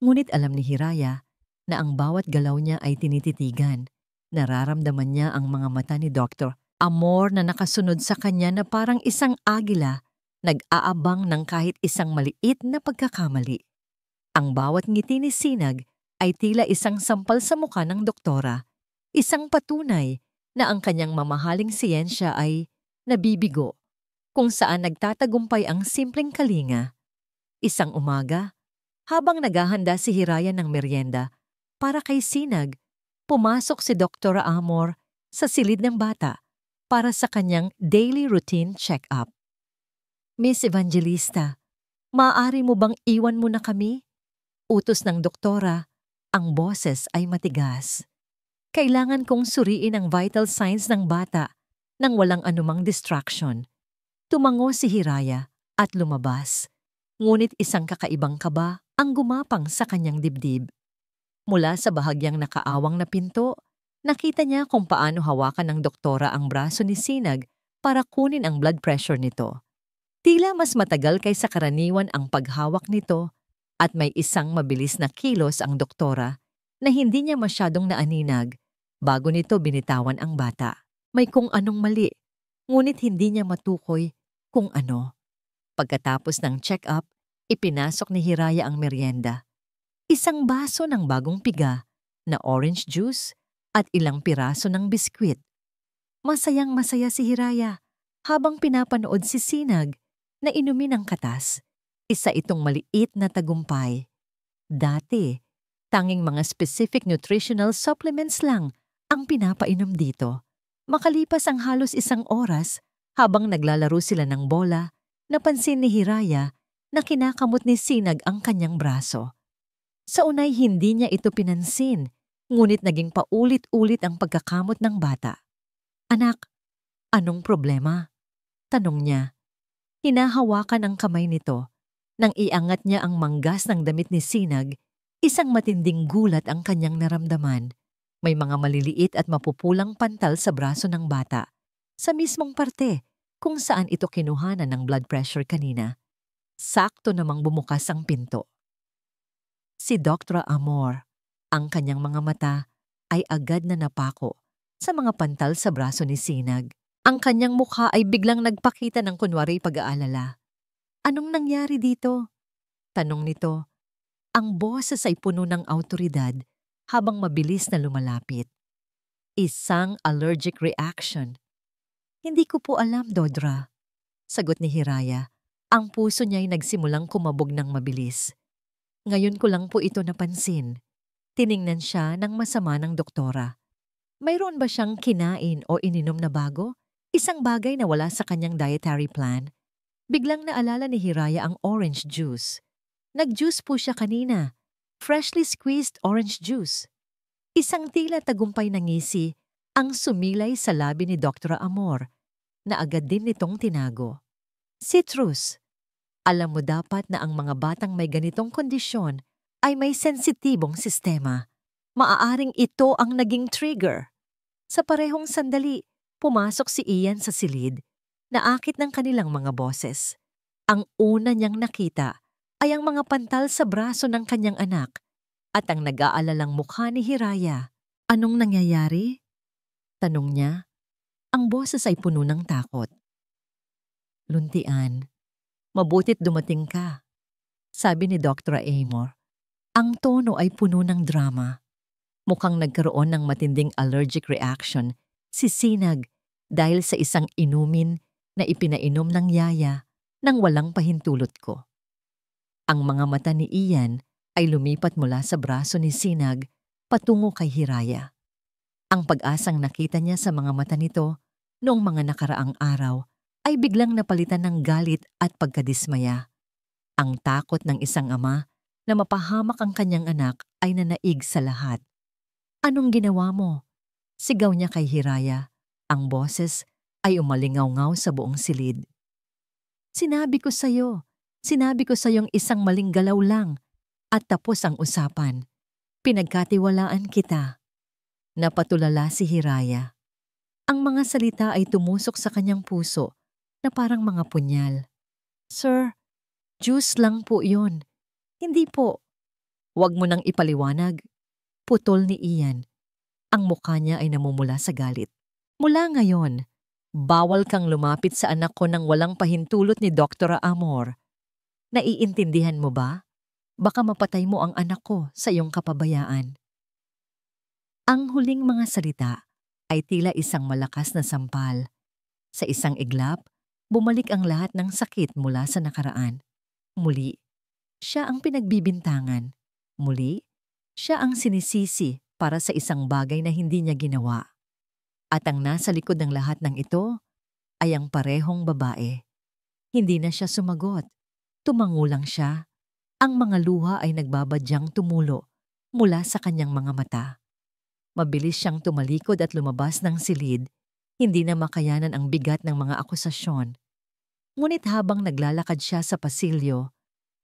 Ngunit alam ni Hiraya na ang bawat galaw niya ay tinititigan. Nararamdaman niya ang mga mata ni Dr. Amor na nakasunod sa kanya na parang isang agila, nag-aabang ng kahit isang maliit na pagkakamali. Ang bawat ngiti ni Sinag ay tila isang sampal sa mukha ng doktora, isang patunay na ang kanyang mamahaling siyensya ay nabibigo, kung saan nagtatagumpay ang simpleng kalinga. Isang umaga, habang naghahanda si Hiraya ng merienda para kay Sinag, pumasok si Dr. Amor sa silid ng bata para sa kanyang daily routine check-up. Miss Evangelista, maaari mo bang iwan mo na kami? Utos ng doktora, ang boses ay matigas. Kailangan kong suriin ang vital signs ng bata nang walang anumang distraction. Tumango si Hiraya at lumabas. Ngunit isang kakaibang kaba ang gumapang sa kanyang dibdib. Mula sa bahagyang nakaawang na pinto, nakita niya kung paano hawakan ng doktora ang braso ni Sinag para kunin ang blood pressure nito. Tila mas matagal kaysa karaniwan ang paghawak nito at may isang mabilis na kilos ang doktora na hindi niya masyadong naaninag bago nito binitawan ang bata. May kung anong mali, ngunit hindi niya matukoy kung ano. Pagkatapos ng check-up, ipinasok ni Hiraya ang merienda. Isang baso ng bagong piga na orange juice at ilang piraso ng biskwit. Masayang-masaya si Hiraya habang pinapanood si Sinag na inumin ang katas. Isa itong maliit na tagumpay. Dati, tanging mga specific nutritional supplements lang ang pinapainom dito. Makalipas ang halos isang oras, habang naglalaro sila ng bola, napansin ni Hiraya na kinakamot ni Sinag ang kanyang braso. Sa unay hindi niya ito pinansin, ngunit naging paulit-ulit ang pagkakamot ng bata. Anak, anong problema? Tanong niya. Hinahawakan ang kamay nito. Nang iangat niya ang manggas ng damit ni Sinag, isang matinding gulat ang kanyang naramdaman. May mga maliliit at mapupulang pantal sa braso ng bata, sa mismong parte kung saan ito kinuhanan ng blood pressure kanina. Sakto namang bumukas ang pinto. Si Dr. Amor, ang kanyang mga mata ay agad na napako sa mga pantal sa braso ni Sinag. Ang kanyang mukha ay biglang nagpakita ng kunwari pag-aalala. Anong nangyari dito? Tanong nito. Ang boses ay puno ng awtoridad habang mabilis na lumalapit. Isang allergic reaction. Hindi ko po alam, Dodra. Sagot ni Hiraya. Ang puso niya ay nagsimulang kumabog ng mabilis. Ngayon ko lang po ito napansin. Tiningnan siya ng masama ng doktora. Mayroon ba siyang kinain o ininom na bago? Isang bagay na wala sa kanyang dietary plan. Biglang naalala ni Hiraya ang orange juice. Nag-juice po siya kanina. Freshly squeezed orange juice. Isang tila tagumpay na ngisi ang sumilay sa labi ni Dr. Amor na agad din nitong tinago. Citrus. Alam mo dapat na ang mga batang may ganitong kondisyon ay may sensitibong sistema. Maaaring ito ang naging trigger. Sa parehong sandali, pumasok si Ian sa silid. Naakit ng kanilang mga boses. Ang una niyang nakita ay ang mga pantal sa braso ng kanyang anak. at ang nag-aalalang mukha ni Hiraya. Anong nangyayari? Tanong niya. Ang boses ay puno ng takot. Luntian, mabutit dumating ka, sabi ni Dr. Amor. Ang tono ay puno ng drama. Mukhang nagkaroon ng matinding allergic reaction si Sinag dahil sa isang inumin na ipinainom ng yaya nang walang pahintulot ko. Ang mga mata ni Ian ay lumipat mula sa braso ni Sinag patungo kay Hiraya. Ang pag-asang nakita niya sa mga mata nito noong mga nakaraang araw ay biglang napalitan ng galit at pagkadismaya. Ang takot ng isang ama na mapahamak ang kanyang anak ay nanaig sa lahat. Anong ginawa mo? Sigaw niya kay Hiraya. Ang boses ay umalingaw-ngaw sa buong silid. Sinabi ko sa'yong isang maling galaw lang at tapos ang usapan. Pinagkatiwalaan kita. Napatulala si Hiraya. Ang mga salita ay tumusok sa kanyang puso na parang mga punyal. Sir, juice lang po yun. Hindi po. Huwag mo nang ipaliwanag. Putol ni Ian. Ang mukha niya ay namumula sa galit. Mula ngayon, bawal kang lumapit sa anak ko nang walang pahintulot ni Dr. Amor. Naiintindihan mo ba? Baka mapatay mo ang anak ko sa iyong kapabayaan. Ang huling mga salita ay tila isang malakas na sampal. Sa isang iglap, bumalik ang lahat ng sakit mula sa nakaraan. Muli, siya ang pinagbibintangan. Muli, siya ang sinisisi para sa isang bagay na hindi niya ginawa. At ang nasa likod ng lahat ng ito ay ang parehong babae. Hindi na siya sumagot. Tumango lang siya. Ang mga luha ay nagbabadyang tumulo mula sa kanyang mga mata. Mabilis siyang tumalikod at lumabas ng silid. Hindi na makayanan ang bigat ng mga akusasyon. Ngunit habang naglalakad siya sa pasilyo,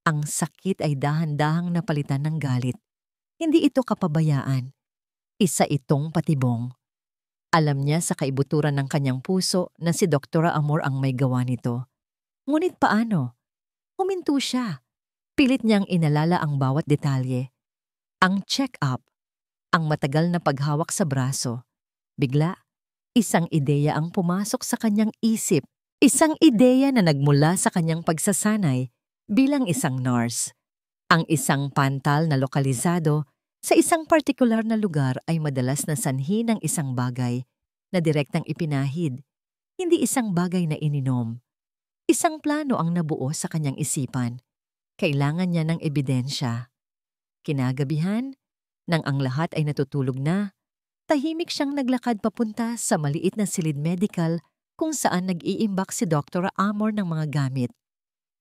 ang sakit ay dahan-dahang napalitan ng galit. Hindi ito kapabayaan. Isa itong patibong. Alam niya sa kaibuturan ng kanyang puso na si Dr. Amor ang may gawa nito. Ngunit paano? Huminto siya. Pilit niyang inalala ang bawat detalye. Ang check-up, ang matagal na paghawak sa braso. Bigla, isang ideya ang pumasok sa kanyang isip. Isang ideya na nagmula sa kanyang pagsasanay bilang isang nurse. Ang isang pantal na lokalisado sa isang partikular na lugar ay madalas na sanhi ng isang bagay na direktang ipinahid, hindi isang bagay na ininom. Isang plano ang nabuo sa kanyang isipan. Kailangan niya ng ebidensya. Kinagabihan, nang ang lahat ay natutulog na, tahimik siyang naglakad papunta sa maliit na silid medical kung saan nag-iimbak si Dr. Amor ng mga gamit.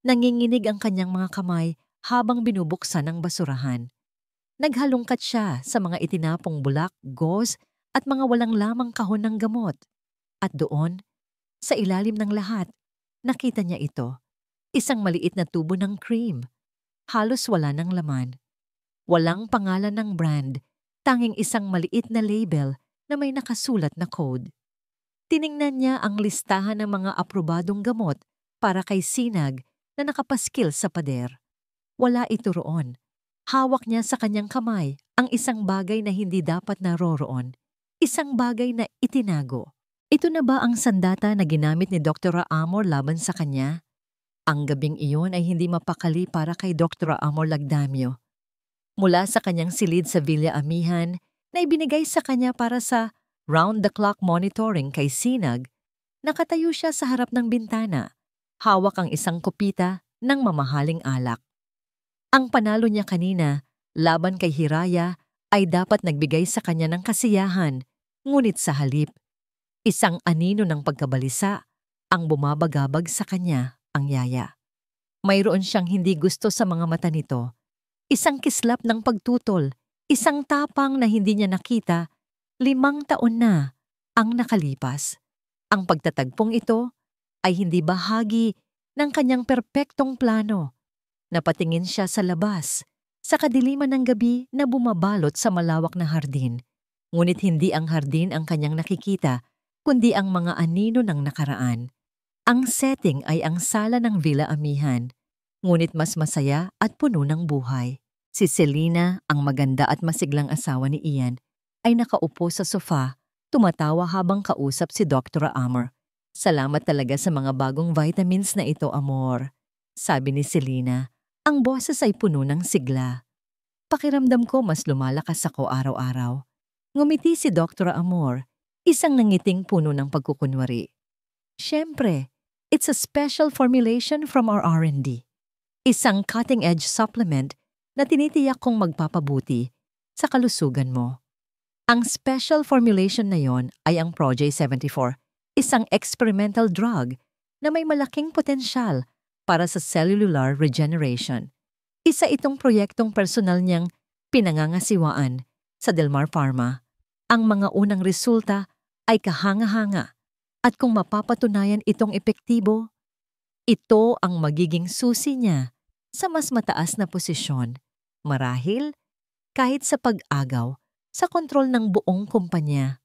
Nanginginig ang kanyang mga kamay habang binubuksan ang basurahan. Naghalungkat siya sa mga itinapong bulak, gauze at mga walang lamang kahon ng gamot. At doon, sa ilalim ng lahat, nakita niya ito. Isang maliit na tubo ng cream. Halos wala ng laman. Walang pangalan ng brand, tanging isang maliit na label na may nakasulat na code. Tiningnan niya ang listahan ng mga aprobadong gamot para kay Sinag na nakapaskil sa pader. Wala ito roon. Hawak niya sa kanyang kamay ang isang bagay na hindi dapat naroroon. Isang bagay na itinago. Ito na ba ang sandata na ginamit ni Dr. Amor laban sa kanya? Ang gabing iyon ay hindi mapakali para kay Dr. Amor Lagdamio. Mula sa kanyang silid sa Villa Amihan na ibinigay sa kanya para sa round-the-clock monitoring kay Sinag, nakatayo siya sa harap ng bintana. Hawak ang isang kopita ng mamahaling alak. Ang panalo niya kanina laban kay Hiraya ay dapat nagbigay sa kanya ng kasiyahan, ngunit sa halip, isang anino ng pagkabalisa ang bumabagabag sa kanya, ang yaya. Mayroon siyang hindi gusto sa mga mata nito. Isang kislap ng pagtutol, isang tapang na hindi niya nakita, 5 taon na ang nakalipas. Ang pagtatagpong ito ay hindi bahagi ng kanyang perpektong plano. Napatingin siya sa labas, sa kadiliman ng gabi na bumabalot sa malawak na hardin. Ngunit hindi ang hardin ang kanyang nakikita, kundi ang mga anino ng nakaraan. Ang setting ay ang sala ng Villa Amihan, ngunit mas masaya at puno ng buhay. Si Selena, ang maganda at masiglang asawa ni Ian, ay nakaupo sa sofa, tumatawa habang kausap si Dr. Amor. Salamat talaga sa mga bagong vitamins na ito, Amor. Sabi ni Selena, ang boses ay puno ng sigla. Pakiramdam ko mas lumalakas ako araw-araw. Ngumiti si Dr. Amor, isang nangiting puno ng pagkukunwari. Siyempre, it's a special formulation from our R&D. Isang cutting-edge supplement na tinitiyak kong magpapabuti sa kalusugan mo. Ang special formulation na yon ay ang Proj74, isang experimental drug na may malaking potensyal para sa cellular regeneration. Isa itong proyektong personal niyang pinangangasiwaan sa Delmar Pharma. Ang mga unang resulta ay kahanga-hanga at kung mapapatunayan itong epektibo, ito ang magiging susi niya sa mas mataas na posisyon, marahil kahit sa pag-agaw sa kontrol ng buong kumpanya.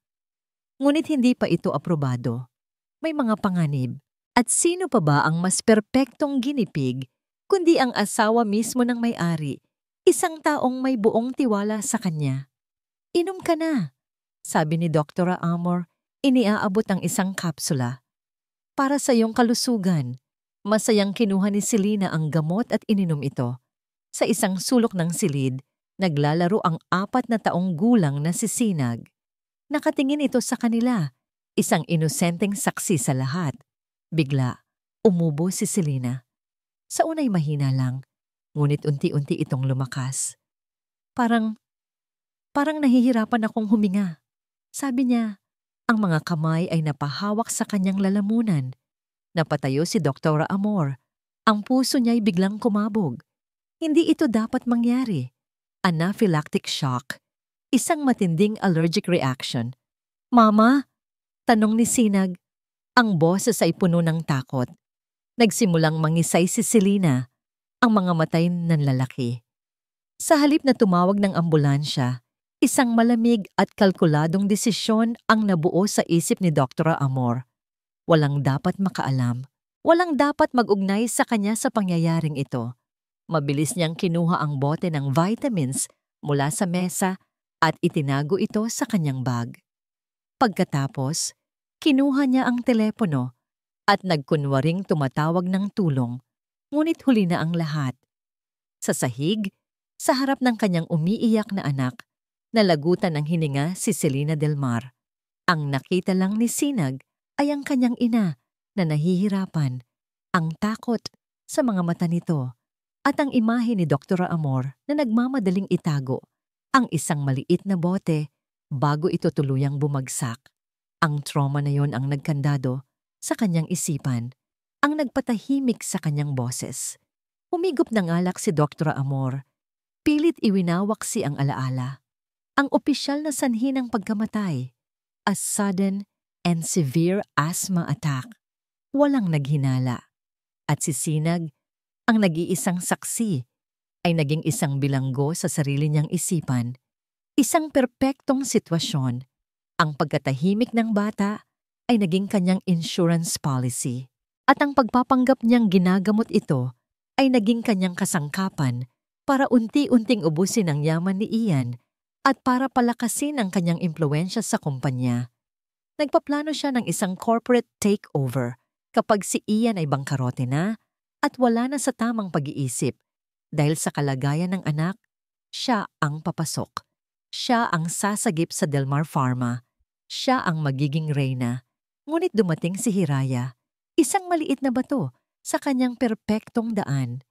Ngunit hindi pa ito aprobado. May mga panganib. At sino pa ba ang mas perpektong ginipig kundi ang asawa mismo ng may-ari, isang taong may buong tiwala sa kanya? Inom ka na, sabi ni Dr. Amor, iniaabot ang isang kapsula. Para sa iyong kalusugan. Masayang kinuha ni Selena ang gamot at ininom ito. Sa isang sulok ng silid, naglalaro ang 4 na taong gulang na si Sinag. Nakatingin ito sa kanila, isang inosenteng saksi sa lahat. Bigla, umubo si Selena. Sa unay mahina lang, ngunit unti-unti itong lumakas. Parang nahihirapan akong huminga. Sabi niya, ang mga kamay ay napahawak sa kanyang lalamunan. Napatayo si Dr. Amor. Ang puso niya ay biglang kumabog. Hindi ito dapat mangyari. Anaphylactic shock. Isang matinding allergic reaction. Mama? Tanong ni Sinag. Ang boses ay puno ng takot. Nagsimulang mangisay si Selena, ang mga matay nanlalaki. Sa halip na tumawag ng ambulansya, isang malamig at kalkuladong desisyon ang nabuo sa isip ni Dr. Amor. Walang dapat makaalam. Walang dapat mag-ugnay sa kanya sa pangyayaring ito. Mabilis niyang kinuha ang bote ng vitamins mula sa mesa at itinago ito sa kanyang bag. Pagkatapos, kinuha niya ang telepono at nagkunwaring tumatawag ng tulong, ngunit huli na ang lahat. Sa sahig, sa harap ng kanyang umiiyak na anak, nalagutan ng hininga si Selena Delmar. Ang nakita lang ni Sinag ay ang kanyang ina na nahihirapan, ang takot sa mga mata nito, at ang imahe ni Dr. Amor na nagmamadaling itago ang isang maliit na bote bago ito tuluyang bumagsak. Ang trauma na yon ang nagkandado sa kanyang isipan, ang nagpatahimik sa kanyang boses. Humigop ng alak si Dr. Amor. Pilit iwinawaksi ang alaala. Ang opisyal na sanhi ng pagkamatay, a sudden and severe asthma attack. Walang naghinala. At si Sinag, ang nag-iisang saksi, ay naging isang bilanggo sa sarili niyang isipan. Isang perpektong sitwasyon. Ang pagkatahimik ng bata ay naging kanyang insurance policy. At ang pagpapanggap niyang ginagamot ito ay naging kanyang kasangkapan para unti-unting ubusin ang yaman ni Ian at para palakasin ang kanyang impluensya sa kumpanya. Nagpaplano siya ng isang corporate takeover kapag si Ian ay bangkarote na at wala na sa tamang pag-iisip. Dahil sa kalagayan ng anak, siya ang papasok. Siya ang sasagip sa Delmar Pharma. Siya ang magiging reyna. Ngunit dumating si Hiraya, isang maliit na bato sa kanyang perpektong daan.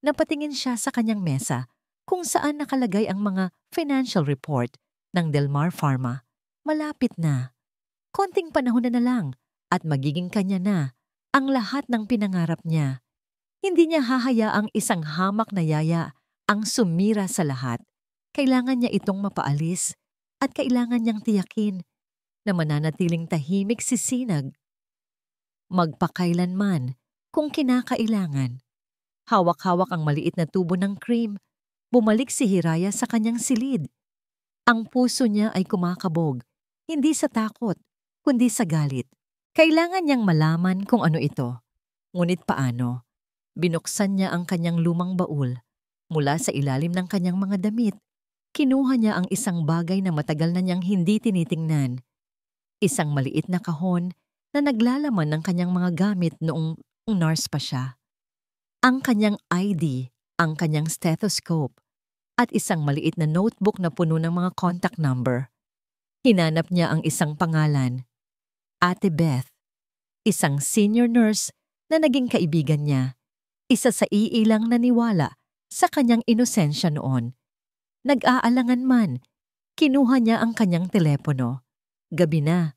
Napatingin siya sa kanyang mesa kung saan nakalagay ang mga financial report ng Delmar Pharma. Malapit na. Konting panahon na lang at magiging kanya na ang lahat ng pinangarap niya. Hindi niya hahayaang isang hamak na yaya ang sumira sa lahat. Kailangan niya itong mapaalis at kailangan niyang tiyakin na mananatiling tahimik si Sinag. Magpakailanman kung kinakailangan. Hawak-hawak ang maliit na tubo ng cream. Bumalik si Hiraya sa kanyang silid. Ang puso niya ay kumakabog, hindi sa takot, kundi sa galit. Kailangan niyang malaman kung ano ito. Ngunit paano? Binuksan niya ang kanyang lumang baul. Mula sa ilalim ng kanyang mga damit, kinuha niya ang isang bagay na matagal na niyang hindi tinitingnan. Isang maliit na kahon na naglalaman ng kanyang mga gamit noong nurse pa siya. Ang kanyang ID, ang kanyang stethoscope, at isang maliit na notebook na puno ng mga contact number. Hinanap niya ang isang pangalan, Ate Beth, isang senior nurse na naging kaibigan niya, isa sa iilang naniwala sa kanyang inosensya noon. Nag-aalangan man, kinuha niya ang kanyang telepono. Gabi na,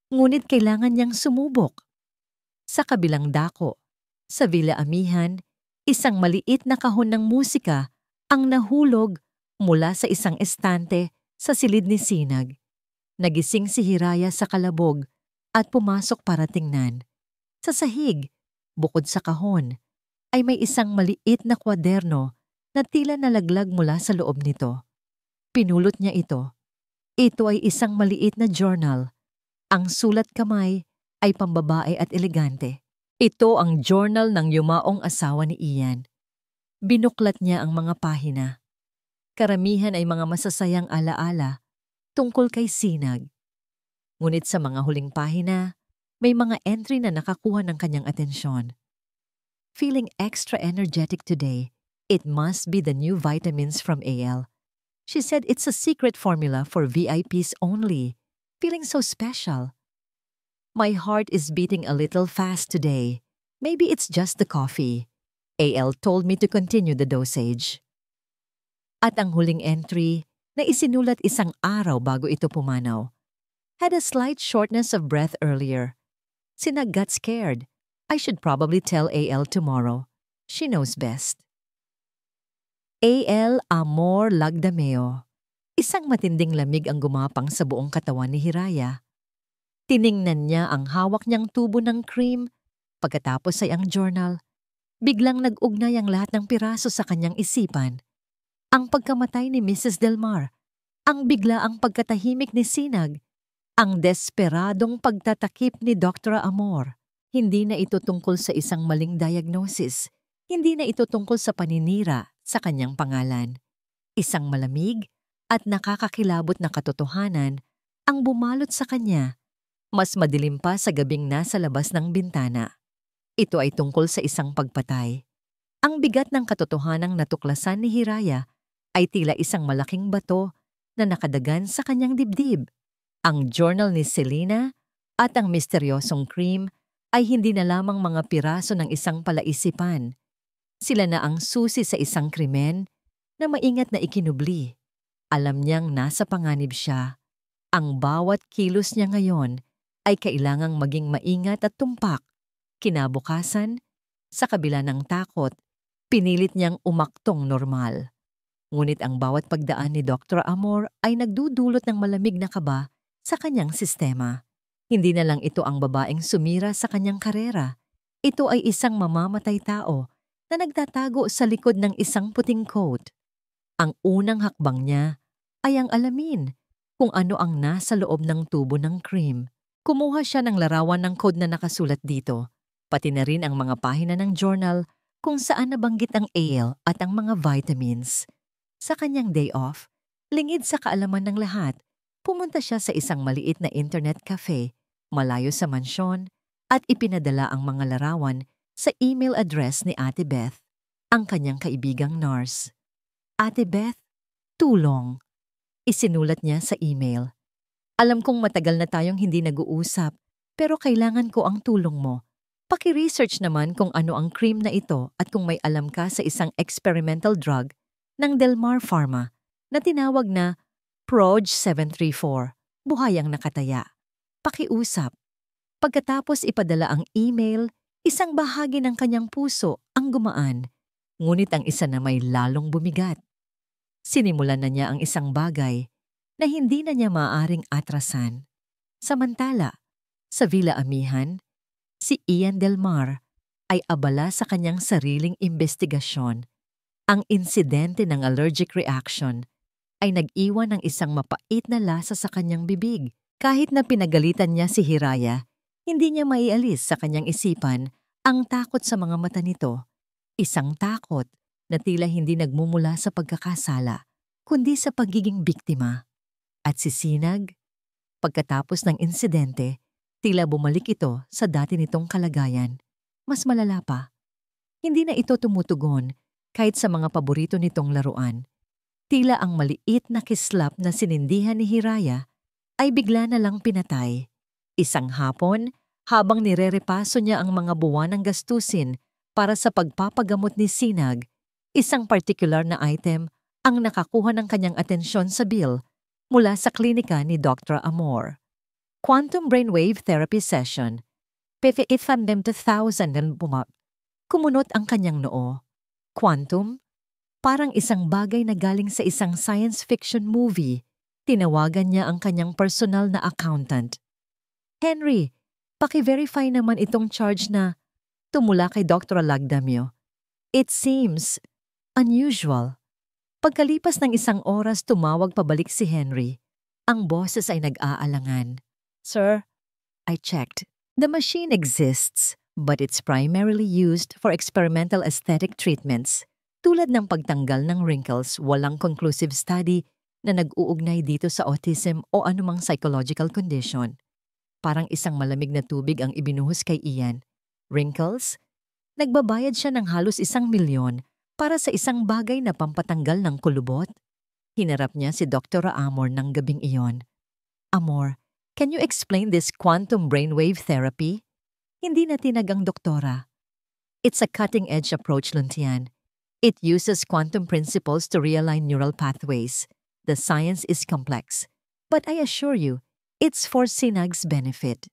ngunit kailangan niyang sumubok. Sa kabilang dako, sa Villa Amihan, isang maliit na kahon ng musika ang nahulog mula sa isang estante sa silid ni Sinag. Nagising si Hiraya sa kalabog at pumasok para tingnan. Sa sahig, bukod sa kahon, ay may isang maliit na kwaderno na tila nalaglag mula sa loob nito. Pinulot niya ito. Ito ay isang maliit na journal. Ang sulat kamay ay pambabae at elegante. Ito ang journal ng yumaong asawa ni Ian. Binuklat niya ang mga pahina. Karamihan ay mga masasayang alaala tungkol kay Sinag. Ngunit sa mga huling pahina, may mga entry na nakakuha ng kanyang atensyon. Feeling extra energetic today. It must be the new vitamins from AL. She said it's a secret formula for VIPs only. Feeling so special. My heart is beating a little fast today. Maybe it's just the coffee. AL told me to continue the dosage. At ang huling entry na isinulat isang araw bago ito pumanaw. Had a slight shortness of breath earlier. Sinag got scared. I should probably tell AL tomorrow. She knows best. AL Amor Lagdameo. Isang matinding lamig ang gumapang sa buong katawan ni Hiraya. Tiningnan niya ang hawak niyang tubo ng cream. Pagkatapos ay ang journal. Biglang nag-ugnay ang lahat ng piraso sa kanyang isipan. Ang pagkamatay ni Mrs. Delmar. Ang biglaang pagkatahimik ni Sinag. Ang desperadong pagtatakip ni Dr. Amor. Hindi na ito tungkol sa isang maling diagnosis. Hindi na ito tungkol sa paninira sa kanyang pangalan. Isang malamig at nakakakilabot na katotohanan ang bumalot sa kanya. Mas madilim pa sa gabing nasa labas ng bintana. Ito ay tungkol sa isang pagpatay. Ang bigat ng katotohanang natuklasan ni Hiraya ay tila isang malaking bato na nakadagan sa kanyang dibdib. Ang journal ni Selena at ang misteryosong cream ay hindi na lamang mga piraso ng isang palaisipan. Sila na ang susi sa isang krimen na maingat na ikinubli. Alam niyang nasa panganib siya. Ang bawat kilos niya ngayon ay kailangang maging maingat at tumpak. Kinabukasan, sa kabila ng takot, pinilit niyang umaktong normal. Ngunit ang bawat pagdaan ni Dr. Amor ay nagdudulot ng malamig na kaba sa kanyang sistema. Hindi na lang ito ang babaeng sumira sa kanyang karera. Ito ay isang mamamatay tao na nagtatago sa likod ng isang puting coat. Ang unang hakbang niya ay ang alamin kung ano ang nasa loob ng tubo ng cream. Kumuha siya ng larawan ng code na nakasulat dito, pati na rin ang mga pahina ng journal kung saan nabanggit ang ale at ang mga vitamins. Sa kanyang day off, lingid sa kaalaman ng lahat, pumunta siya sa isang maliit na internet cafe, malayo sa mansyon, at ipinadala ang mga larawan sa email address ni Ate Beth, ang kanyang kaibigang nurse. Ate Beth, tulong. Isinulat niya sa email. Alam kong matagal na tayong hindi nag-uusap, pero kailangan ko ang tulong mo. Paki-research naman kung ano ang cream na ito at kung may alam ka sa isang experimental drug ng Delmar Pharma na tinawag na Proj 734, buhayang nakataya. Pakiusap. Pagkatapos ipadala ang email, isang bahagi ng kanyang puso ang gumaan, ngunit ang isa na may lalong bumigat. Sinimulan na niya ang isang bagay na hindi na niya maaaring atrasan. Samantala, sa Villa Amihan, si Ian Delmar ay abala sa kanyang sariling investigasyon. Ang insidente ng allergic reaction ay nag-iwan ng isang mapait na lasa sa kanyang bibig. Kahit na pinagalitan niya si Hiraya, hindi niya maialis sa kanyang isipan ang takot sa mga mata nito. Isang takot na tila hindi nagmumula sa pagkakasala, kundi sa pagiging biktima. At si Sinag, pagkatapos ng insidente, tila bumalik ito sa dati nitong kalagayan. Mas malala pa, hindi na ito tumutugon kahit sa mga paborito nitong laruan. Tila ang maliit na kislap na sinindihan ni Hiraya ay bigla na lang pinatay. Isang hapon, habang nirerepaso niya ang mga buwan ng gastusin para sa pagpapagamot ni Sinag, isang particular na item ang nakakuha ng kanyang atensyon sa bill mula sa klinika ni Dr. Amor. Quantum brainwave therapy session. $50,000 ng kumunot ang kanyang noo. Quantum? Parang isang bagay na galing sa isang science fiction movie. Tinawagan niya ang kanyang personal na accountant. Henry, paki-verify naman itong charge na tumula kay Dr. Lagdamio. It seems unusual. Pagkalipas ng isang oras tumawag pabalik si Henry. Ang boses ay nag-aalangan. Sir, I checked. The machine exists, but it's primarily used for experimental aesthetic treatments. Tulad ng pagtanggal ng wrinkles, walang conclusive study na nag-uugnay dito sa autism o anumang psychological condition. Parang isang malamig na tubig ang ibinuhos kay Ian. Wrinkles? Nagbabayad siya ng halos 1,000,000 para sa isang bagay na pampatanggal ng kulubot? Hinarap niya si Dr. Amor ng gabing iyon. Amor, can you explain this quantum brainwave therapy? Hindi na tinagang doktora. It's a cutting-edge approach, Luntian. It uses quantum principles to realign neural pathways. The science is complex, but I assure you, it's for Sinag's benefit.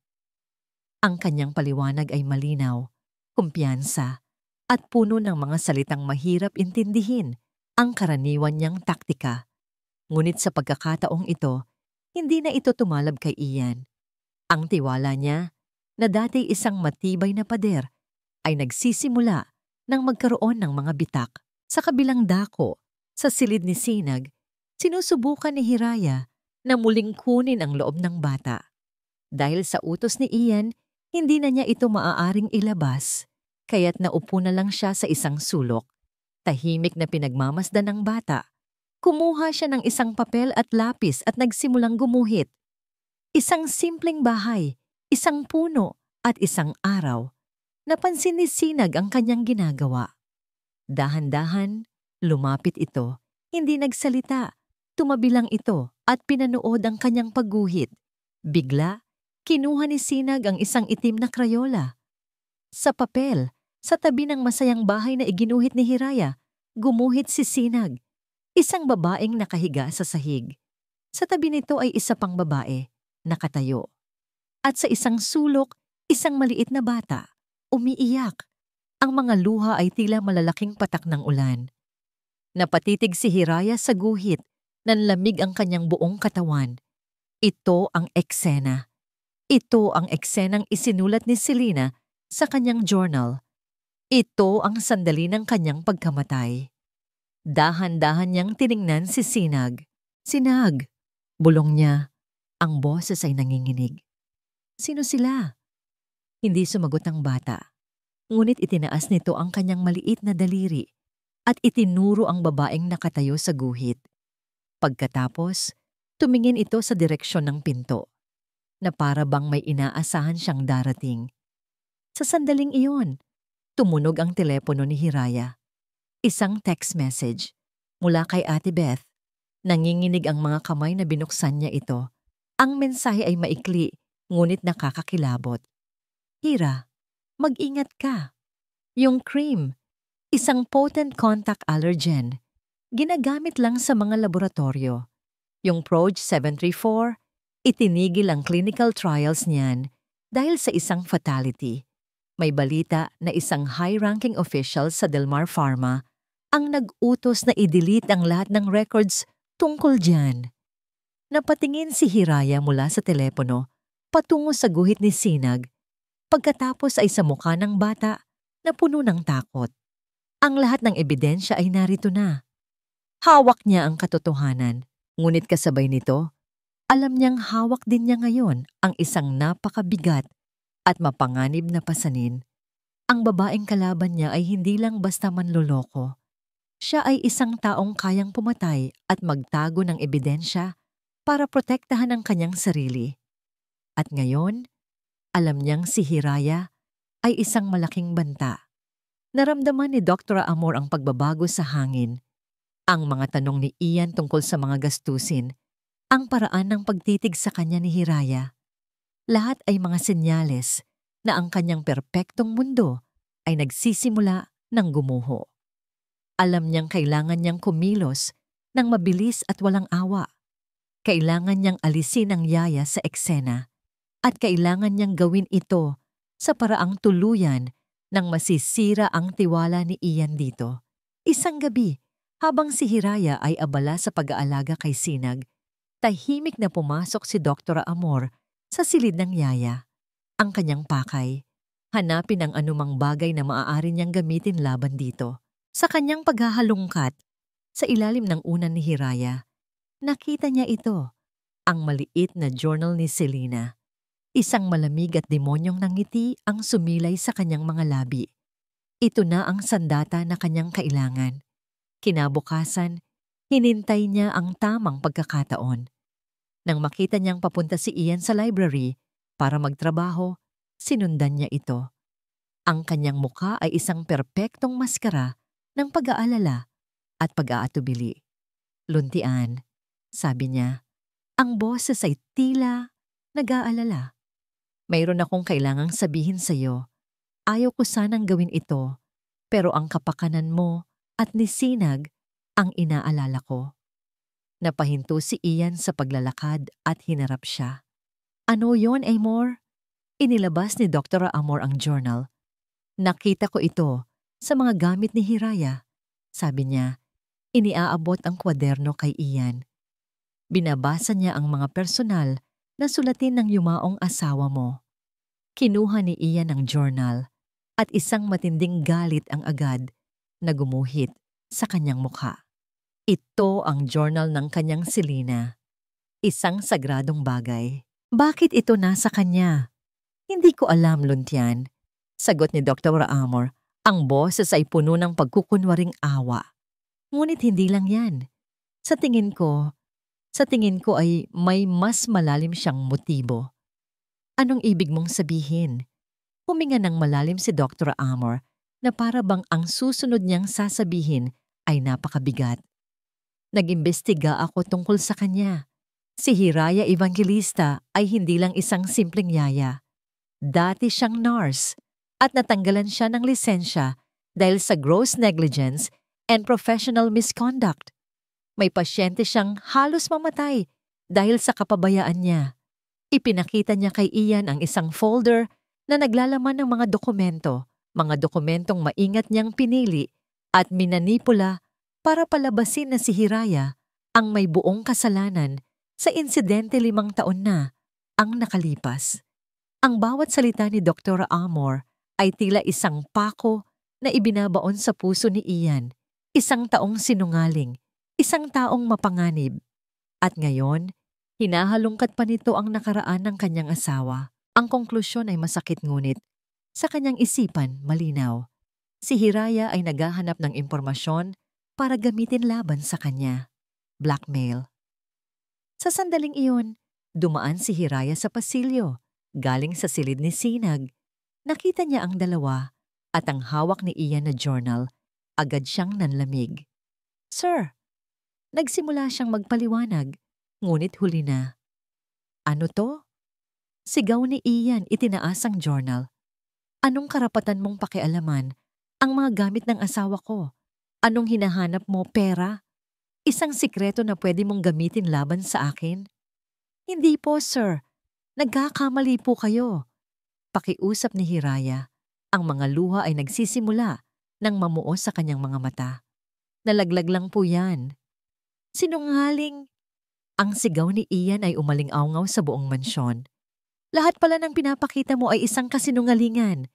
Ang kanyang paliwanag ay malinaw, kumpiyansa, at puno ng mga salitang mahirap intindihin, ang karaniwan niyang taktika. Ngunit sa pagkakataong ito, hindi na ito tumalab kay Ian. Ang tiwala niya, na dati isang matibay na pader, ay nagsisimula nang magkaroon ng mga bitak. Sa kabilang dako, sa silid ni Sinag, sinusubukan ni Hiraya na muling kunin ang loob ng bata. Dahil sa utos ni Ian, hindi na niya ito maaaring ilabas, kaya't naupo na lang siya sa isang sulok. Tahimik na pinagmamasdan ng bata. Kumuha siya ng isang papel at lapis at nagsimulang gumuhit. Isang simpleng bahay, isang puno at isang araw. Napansin ni Sinag ang kanyang ginagawa. Dahan-dahan, lumapit ito, hindi nagsalita. Tumabi lang ito at pinanood ang kanyang pagguhit. Bigla, kinuha ni Sinag ang isang itim na krayola. Sa papel, sa tabi ng masayang bahay na iginuhit ni Hiraya, gumuhit si Sinag, isang babaeng nakahiga sa sahig. Sa tabi nito ay isa pang babae, nakatayo. At sa isang sulok, isang maliit na bata, umiiyak. Ang mga luha ay tila malalaking patak ng ulan. Napatitig si Hiraya sa guhit, nanlamig ang kanyang buong katawan. Ito ang eksena. Ito ang eksenang isinulat ni Selena sa kanyang journal. Ito ang sandali ng kanyang pagkamatay. Dahan-dahan niyang tiningnan si Sinag. Sinag, bulong niya. Ang boses ay nanginginig. Sino sila? Hindi sumagot ang bata. Ngunit itinaas nito ang kanyang maliit na daliri at itinuro ang babaeng nakatayo sa guhit. Pagkatapos, tumingin ito sa direksyon ng pinto, na para bang may inaasahan siyang darating. Sa sandaling iyon, tumunog ang telepono ni Hiraya. Isang text message mula kay Ate Beth. Nanginginig ang mga kamay na binuksan niya ito. Ang mensahe ay maikli, ngunit nakakakilabot. Hira, mag-ingat ka. Yung cream, isang potent contact allergen, ginagamit lang sa mga laboratorio. Yung Proj 734, itinigil ang clinical trials niyan dahil sa isang fatality. May balita na isang high-ranking official sa Delmar Pharma ang nag-utos na i-delete ang lahat ng records tungkol dyan. Napatingin si Hiraya mula sa telepono patungo sa guhit ni Sinag. Pagkatapos ay sa mukha ng bata na puno ng takot. Ang lahat ng ebidensya ay narito na. Hawak niya ang katotohanan, ngunit kasabay nito, alam niyang hawak din niya ngayon ang isang napakabigat at mapanganib na pasanin. Ang babaeng kalaban niya ay hindi lang basta manloloko. Siya ay isang taong kayang pumatay at magtago ng ebidensya para protektahan ang kanyang sarili. At ngayon, alam niyang si Hiraya ay isang malaking banta. Naramdaman ni Dr. Amor ang pagbabago sa hangin, ang mga tanong ni Ian tungkol sa mga gastusin, ang paraan ng pagtitig sa kanya ni Hiraya. Lahat ay mga senyales na ang kanyang perpektong mundo ay nagsisimula ng gumuho. Alam niyang kailangan niyang kumilos ng mabilis at walang awa. Kailangan niyang alisin ang yaya sa eksena at kailangan niyang gawin ito sa paraang tuluyan nang masisira ang tiwala ni Ian dito. Isang gabi, habang si Hiraya ay abala sa pag-aalaga kay Sinag, tahimik na pumasok si Dr. Amor sa silid ng yaya. Ang kanyang pakay, hanapin ang anumang bagay na maaari niyang gamitin laban dito. Sa kanyang paghahalungkat, sa ilalim ng unan ni Hiraya, nakita niya ito, ang maliit na journal ni Selena. Isang malamig at demonyong nangiti ang sumilay sa kanyang mga labi. Ito na ang sandata na kanyang kailangan. Kinabukasan, hinintay niya ang tamang pagkakataon. Nang makita niyang papunta si Ian sa library para magtrabaho, sinundan niya ito. Ang kanyang mukha ay isang perpektong maskara ng pag-aalala at pag-aatubili. Luntian, sabi niya, ang boses ay tila nag-aalala. Mayroon akong kailangang sabihin sa iyo. Ayaw ko sanang gawin ito, pero ang kapakanan mo at ni Sinag ang inaalala ko. Napahinto si Ian sa paglalakad at hinarap siya. Ano yon, Amor? Inilabas ni Dr. Amor ang journal. Nakita ko ito sa mga gamit ni Hiraya. Sabi niya, iniaabot ang kwaderno kay Ian. Binabasa niya ang mga personal na sulatin ng yumaong asawa mo. Kinuha ni Ian ang journal at isang matinding galit ang agad na gumuhit sa kanyang mukha. Ito ang journal ng kanyang Selena. Isang sagradong bagay. Bakit ito nasa kanya? Hindi ko alam, Luntian. Sagot ni Dr. Amor. Ang boses ay puno ng pagkukunwaring awa. Ngunit hindi lang yan. Sa tingin ko ay may mas malalim siyang motibo. Anong ibig mong sabihin? Huminga ng malalim si Dr. Amor na para bang ang susunod niyang sasabihin ay napakabigat. Nag-imbestiga ako tungkol sa kanya. Si Hiraya Evangelista ay hindi lang isang simpleng yaya. Dati siyang nurse at natanggalan siya ng lisensya dahil sa gross negligence and professional misconduct. May pasyente siyang halos mamatay dahil sa kapabayaan niya. Ipinakita niya kay Ian ang isang folder na naglalaman ng mga dokumentong maingat niyang pinili at minanipula para palabasin na si Hiraya ang may buong kasalanan sa insidente 5 taon na ang nakalipas. Ang bawat salita ni Dr. Amor ay tila isang pako na ibinabaon sa puso ni Ian, isang taong sinungaling, isang taong mapanganib. At ngayon, hinahalungkat pa nito ang nakaraan ng kanyang asawa. Ang konklusyon ay masakit ngunit sa kanyang isipan malinaw. Si Hiraya ay naghahanap ng impormasyon para gamitin laban sa kanya. Blackmail. Sa sandaling iyon, dumaan si Hiraya sa pasilyo, galing sa silid ni Sinag. Nakita niya ang dalawa at ang hawak ni Ian na journal, agad siyang nanlamig. Sir, nagsimula siyang magpaliwanag, ngunit huli na. Ano to? Sigaw ni Ian, itinaas ang journal. Anong karapatan mong pakialaman ang mga gamit ng asawa ko? Anong hinahanap mo, pera? Isang sikreto na pwede mong gamitin laban sa akin? Hindi po, sir. Nagkakamali po kayo. Pakiusap ni Hiraya. Ang mga luha ay nagsisimula nang mamuo sa kanyang mga mata. Nalaglag lang po yan. Sinungaling! Ang sigaw ni Ian ay umaling-awngaw sa buong mansyon. Lahat pala ng pinapakita mo ay isang kasinungalingan.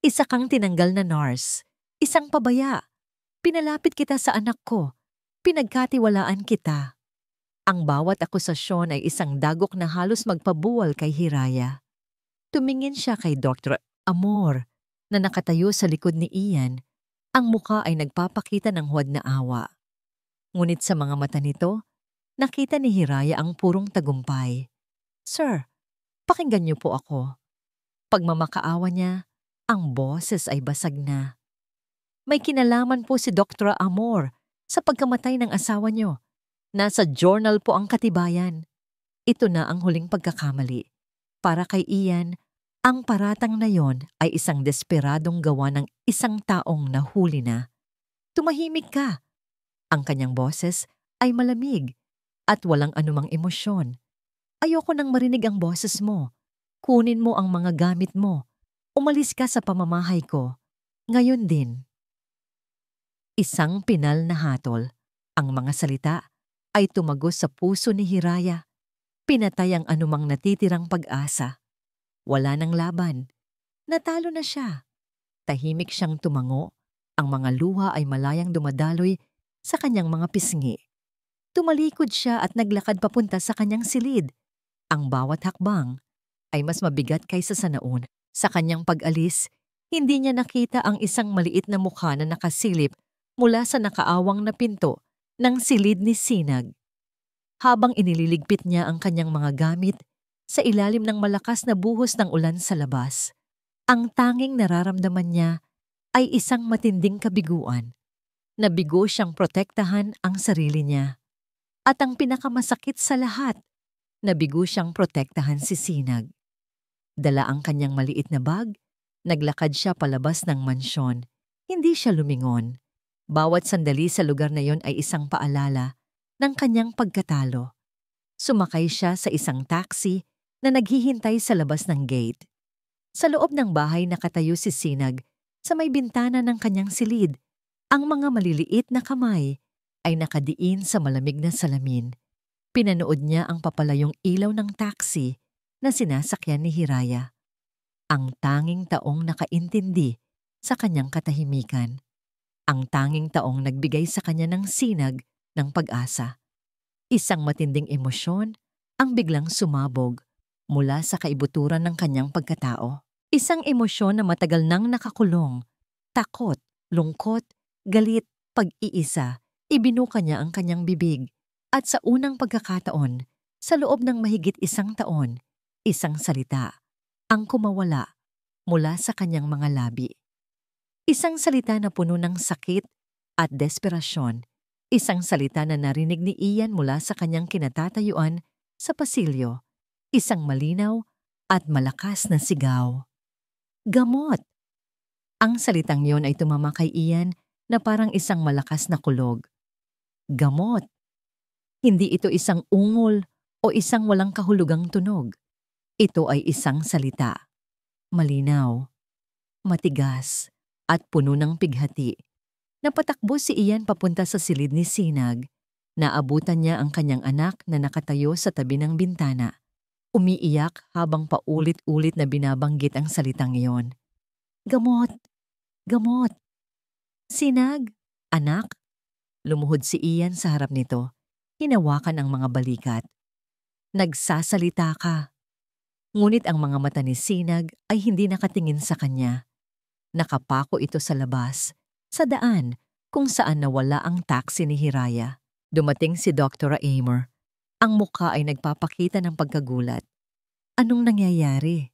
Isa kang tinanggal na nurse. Isang pabaya. Pinalapit kita sa anak ko. Pinagkatiwalaan kita. Ang bawat akusasyon ay isang dagok na halos magpabuwal kay Hiraya. Tumingin siya kay Dr. Amor na nakatayo sa likod ni Ian Ang muka ay nagpapakita ng huwad na awa. Ngunit sa mga mata nito, nakita ni Hiraya ang purong tagumpay. "Sir, pakinggan niyo po ako." Pagmamakaawa niya, ang boses ay basag na. "May kinalaman po si Dr. Amor sa pagkamatay ng asawa niyo. Nasa journal po ang katibayan. Ito na ang huling pagkakamali. Para kay Ian, ang paratang na yon ay isang desperadong gawa ng isang taong nahuli na." "Tumahimik ka." Ang kanyang boses ay malamig at walang anumang emosyon. "Ayoko nang marinig ang boses mo. Kunin mo ang mga gamit mo. Umalis ka sa pamamahay ko. Ngayon din." Isang pinal na hatol. Ang mga salita ay tumagos sa puso ni Hiraya. Pinatay ang anumang natitirang pag-asa. Wala nang laban. Natalo na siya. Tahimik siyang tumango. Ang mga luha ay malayang dumadaloy sa kanyang mga pisngi. Tumalikod siya at naglakad papunta sa kanyang silid. Ang bawat hakbang ay mas mabigat kaysa sa nauna. Sa kanyang pag-alis, hindi niya nakita ang isang maliit na mukha na nakasilip mula sa nakaawang na pinto ng silid ni Sinag. Habang inililigpit niya ang kanyang mga gamit sa ilalim ng malakas na buhos ng ulan sa labas, ang tanging nararamdaman niya ay isang matinding kabiguan. Nabigo siyang protektahan ang sarili niya. At ang pinakamasakit sa lahat, nabigo siyang protektahan si Sinag. Dala ang kanyang maliit na bag, naglakad siya palabas ng mansyon. Hindi siya lumingon. Bawat sandali sa lugar na yon ay isang paalala ng kanyang pagkatalo. Sumakay siya sa isang taxi na naghihintay sa labas ng gate. Sa loob ng bahay nakatayo si Sinag sa may bintana ng kanyang silid. Ang mga maliliit na kamay ay nakadiin sa malamig na salamin. Pinanood niya ang papalayong ilaw ng taxi na sinasakyan ni Hiraya. Ang tanging taong nakaintindi sa kanyang katahimikan. Ang tanging taong nagbigay sa kanya ng sinag ng pag-asa. Isang matinding emosyon ang biglang sumabog mula sa kaibuturan ng kanyang pagkatao. Isang emosyon na matagal nang nakakulong. Takot, lungkot, galit, pag-iisa. Ibinuka niya ang kanyang bibig. At sa unang pagkakataon, sa loob ng mahigit isang taon, isang salita ang kumawala mula sa kanyang mga labi. Isang salita na puno ng sakit at desperasyon. Isang salita na narinig ni Ian mula sa kanyang kinatatayuan sa pasilyo. Isang malinaw at malakas na sigaw. "Gamot!" Ang salitang yon ay tumama kay Ian na parang isang malakas na kulog. Gamot! Hindi ito isang ungol o isang walang kahulugang tunog. Ito ay isang salita. Malinaw, matigas, at puno ng pighati. Napatakbo si Ian papunta sa silid ni Sinag. Naabutan niya ang kanyang anak na nakatayo sa tabi ng bintana. Umiiyak habang paulit-ulit na binabanggit ang salitang iyon. "Gamot! Gamot! Sinag! Anak!" Lumuhod si Ian sa harap nito. Hinawakan ang mga balikat. "Nagsasalita ka." Ngunit ang mga mata ni Sinag ay hindi nakatingin sa kanya. Nakapako ito sa labas, sa daan kung saan nawala ang taxi ni Hiraya. Dumating si Dr. Amor. Ang mukha ay nagpapakita ng pagkagulat. "Anong nangyayari?"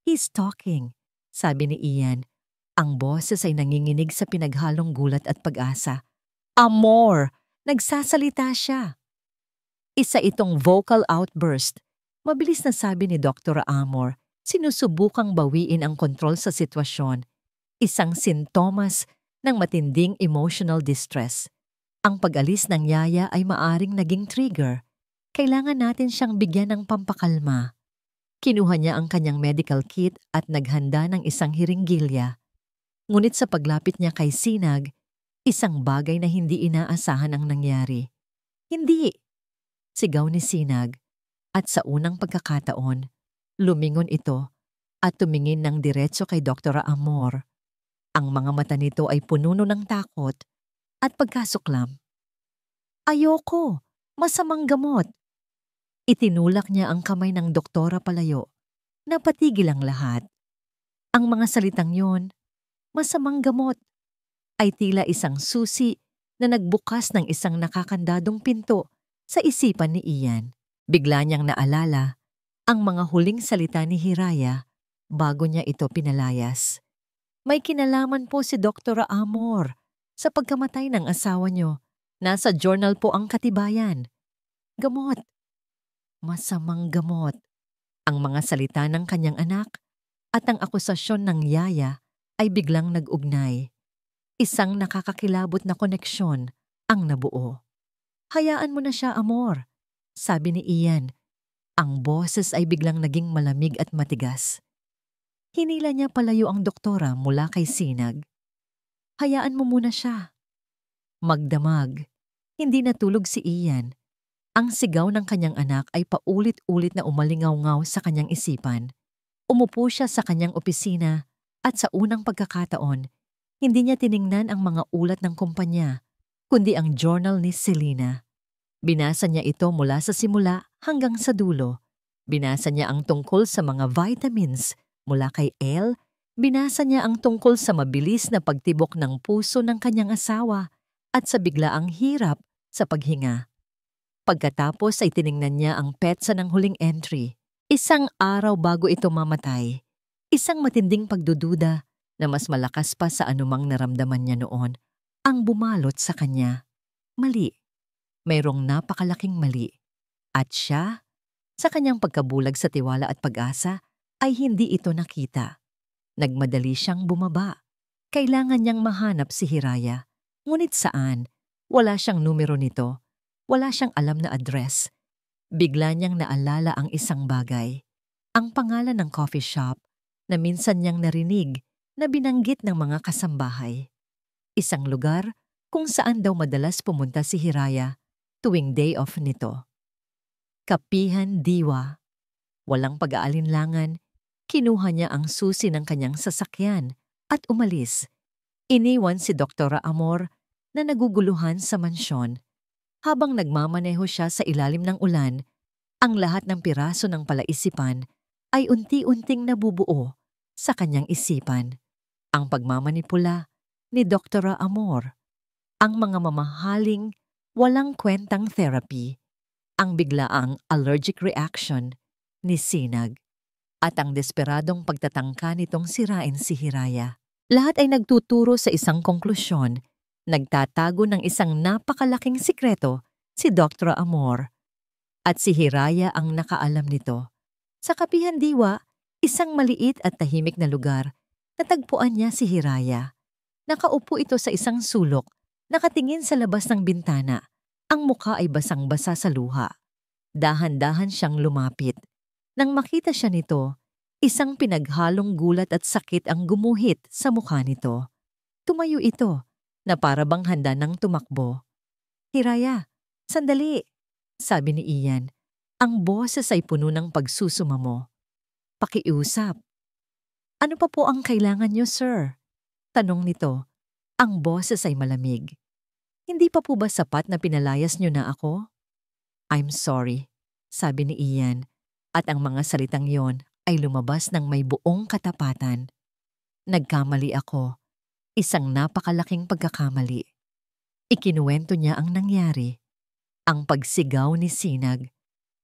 "He's talking," sabi ni Ian. Ang boses ay nanginginig sa pinaghalong gulat at pag-asa. "Amor! Nagsasalita siya!" Isa itong vocal outburst. Mabilis na sabi ni Dr. Amor, sinusubukang bawiin ang kontrol sa sitwasyon. Isang sintomas ng matinding emotional distress. Ang pag-alis ng yaya ay maaring naging trigger. Kailangan natin siyang bigyan ng pampakalma. Kinuha niya ang kanyang medical kit at naghanda ng isang hiringgilya. Ngunit sa paglapit niya kay Sinag, isang bagay na hindi inaasahan ang nangyari. "Hindi!" Sigaw ni Sinag. At sa unang pagkakataon, lumingon ito at tumingin ng diretso kay Dr. Amor. Ang mga mata nito ay pununo ng takot at pagkasuklam. "Ayoko! Masamang gamot!" Itinulak niya ang kamay ng doktora palayo. Napatigil ang lahat. Ang mga salitang yon, "masamang gamot." ay tila isang susi na nagbukas ng isang nakakandadong pinto sa isipan ni Ian. Bigla niyang naalala ang mga huling salita ni Hiraya bago niya ito pinalayas. May kinalaman po si Dr. Amor sa pagkamatay ng asawa niyo. Nasa journal po ang katibayan. Gamot. Masamang gamot. Ang mga salita ng kanyang anak at ang akusasyon ng yaya ay biglang nag-ugnay. Isang nakakakilabot na koneksyon ang nabuo. Hayaan mo na siya, Amor, sabi ni Ian. Ang boses ay biglang naging malamig at matigas. Hinila niya palayo ang doktora mula kay Sinag. Hayaan mo muna siya. Magdamag. Hindi natulog si Ian. Ang sigaw ng kanyang anak ay paulit-ulit na umalingaw-ngaw sa kanyang isipan. Umupo siya sa kanyang opisina at sa unang pagkakataon, hindi niya tiningnan ang mga ulat ng kumpanya, kundi ang journal ni Selena. Binasa niya ito mula sa simula hanggang sa dulo. Binasa niya ang tungkol sa mga vitamins mula kay Elle. Binasa niya ang tungkol sa mabilis na pagtibok ng puso ng kanyang asawa at sa biglaang hirap sa paghinga. Pagkatapos ay tiningnan niya ang petsa ng huling entry. Isang araw bago ito mamatay. Isang matinding pagdududa na mas malakas pa sa anumang naramdaman niya noon ang bumalot sa kanya. Mali. Mayroong napakalaking mali. At siya, sa kanyang pagkabulag sa tiwala at pag-asa, ay hindi ito nakita. Nagmadali siyang bumaba. Kailangan niyang mahanap si Hiraya. Ngunit saan? Wala siyang numero nito. Wala siyang alam na address. Bigla niyang naalala ang isang bagay. Ang pangalan ng coffee shop na minsan niyang narinig na binanggit ng mga kasambahay. Isang lugar kung saan daw madalas pumunta si Hiraya tuwing day off nito. Kapihan Diwa. Walang pag-aalinlangan, kinuha niya ang susi ng kanyang sasakyan at umalis. Iniwan si Dr. Amor na naguguluhan sa mansyon. Habang nagmamaneho siya sa ilalim ng ulan, ang lahat ng piraso ng palaisipan ay unti-unting nabubuo sa kanyang isipan. Ang pagmamanipula ni Dr. Amor, ang mga mamahaling walang kwentang therapy, ang biglaang allergic reaction ni Sinag, at ang desperadong pagtatangka nitong sirain si Hiraya. Lahat ay nagtuturo sa isang konklusyon. Nagtatago ng isang napakalaking sikreto si Dr. Amor. At si Hiraya ang nakaalam nito. Sa Kapihan Diwa, isang maliit at tahimik na lugar, natagpuan niya si Hiraya. Nakaupo ito sa isang sulok, nakatingin sa labas ng bintana. Ang mukha ay basang-basa sa luha. Dahan-dahan siyang lumapit. Nang makita siya nito, isang pinaghalong gulat at sakit ang gumuhit sa mukha nito. Tumayo ito, na para bang handa ng tumakbo. Hiraya, sandali, sabi ni Ian. Ang boses ay puno ng pagsusumamo. Pakiusap. Ano pa po ang kailangan niyo, sir? Tanong nito. Ang boses ay malamig. Hindi pa po ba sapat na pinalayas niyo na ako? I'm sorry, sabi ni Ian, at ang mga salitang yon ay lumabas ng may buong katapatan. Nagkamali ako. Isang napakalaking pagkakamali. Ikinuwento niya ang nangyari. Ang pagsigaw ni Sinag.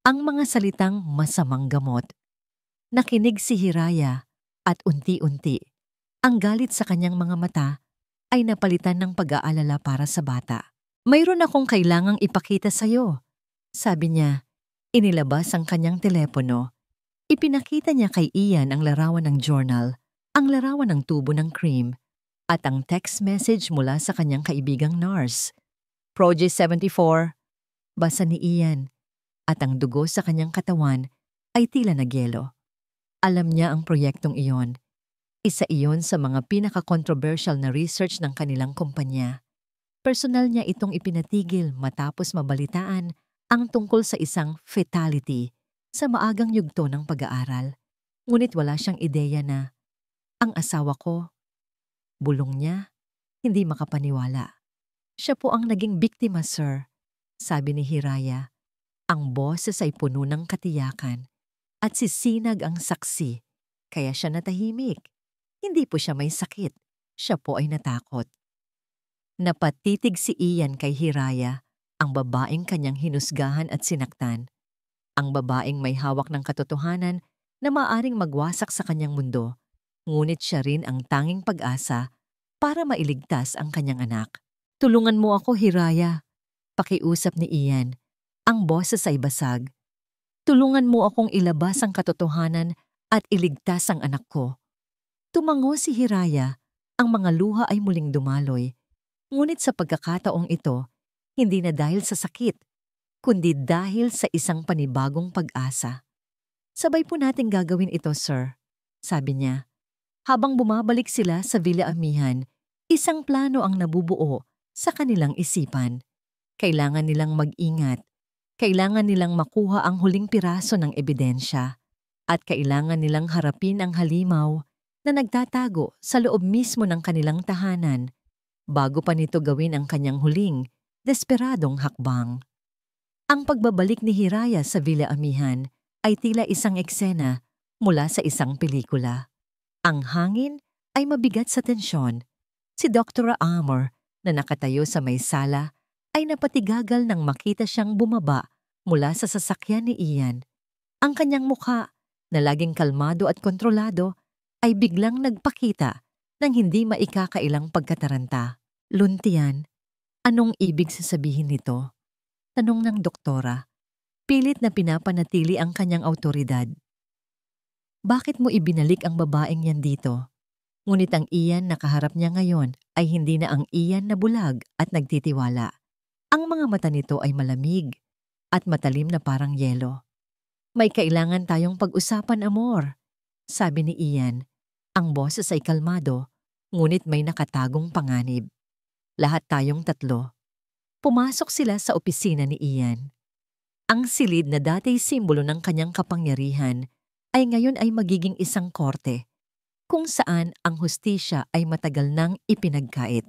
Ang mga salitang masamang gamot. Nakinig si Hiraya at unti-unti, ang galit sa kanyang mga mata ay napalitan ng pag-aalala para sa bata. Mayroon akong kailangang ipakita sa'yo, sabi niya. Inilabas ang kanyang telepono. Ipinakita niya kay Ian ang larawan ng journal, ang larawan ng tubo ng cream, at ang text message mula sa kanyang kaibigang nurse. Project 74, basa ni Ian, at ang dugo sa kanyang katawan ay tila nagyelo. Alam niya ang proyektong iyon. Isa iyon sa mga pinaka-controversial na research ng kanilang kumpanya. Personal niya itong ipinatigil matapos mabalitaan ang tungkol sa isang fatality sa maagang yugto ng pag-aaral. Ngunit wala siyang ideya na, ang asawa ko, bulong niya, hindi makapaniwala. Siya po ang naging biktima, sir, sabi ni Hiraya. Ang boses ay puno ng katiyakan at si Sinag ang saksi, kaya siya natahimik. Hindi po siya may sakit, siya po ay natakot. Napatitig si Ian kay Hiraya, ang babaeng kanyang hinusgahan at sinaktan. Ang babaeng may hawak ng katotohanan na maaring magwasak sa kanyang mundo, ngunit siya rin ang tanging pag-asa para mailigtas ang kanyang anak. Tulungan mo ako, Hiraya, pakiusap ni Ian. Ang boses ay basag. Tulungan mo akong ilabas ang katotohanan at iligtas ang anak ko. Tumango si Hiraya, ang mga luha ay muling dumaloy. Ngunit sa pagkakataong ito, hindi na dahil sa sakit, kundi dahil sa isang panibagong pag-asa. Sabay po natin gagawin ito, sir, sabi niya. Habang bumabalik sila sa Villa Amihan, isang plano ang nabubuo sa kanilang isipan. Kailangan nilang mag-ingat, kailangan nilang makuha ang huling piraso ng ebidensya, at kailangan nilang harapin ang halimaw na nagtatago sa loob mismo ng kanilang tahanan bago pa nito gawin ang kanyang huling, desperadong hakbang. Ang pagbabalik ni Hiraya sa Villa Amihan ay tila isang eksena mula sa isang pelikula. Ang hangin ay mabigat sa tensyon. Si Dr. Amor na nakatayo sa may sala ay napatigagal nang makita siyang bumaba mula sa sasakyan ni Ian. Ang kanyang mukha, na laging kalmado at kontrolado, ay biglang nagpakita ng hindi maikakailang pagkataranta. Luntian, anong ibig sasabihin nito? Tanong ng doktora. Pilit na pinapanatili ang kanyang awtoridad. Bakit mo ibinalik ang babaeng yan dito? Ngunit ang Ian na kaharap niya ngayon ay hindi na ang Ian na bulag at nagtitiwala. Ang mga mata nito ay malamig at matalim na parang yelo. May kailangan tayong pag-usapan, Amor, sabi ni Ian. Ang boses ay kalmado, ngunit may nakatagong panganib. Lahat tayong tatlo. Pumasok sila sa opisina ni Ian. Ang silid na dati simbolo ng kanyang kapangyarihan ay ngayon ay magiging isang korte, kung saan ang hustisya ay matagal nang ipinagkait.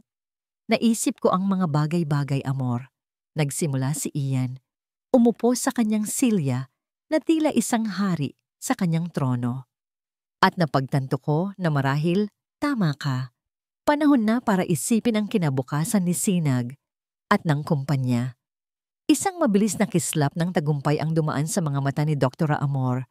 Naisip ko ang mga bagay-bagay, Amor. Nagsimula si Ian. Umupo sa kanyang silya na tila isang hari sa kanyang trono. At napagtanto ko na marahil tama ka. Panahon na para isipin ang kinabukasan ni Sinag at ng kumpanya. Isang mabilis na kislap ng tagumpay ang dumaan sa mga mata ni Dr. Amor.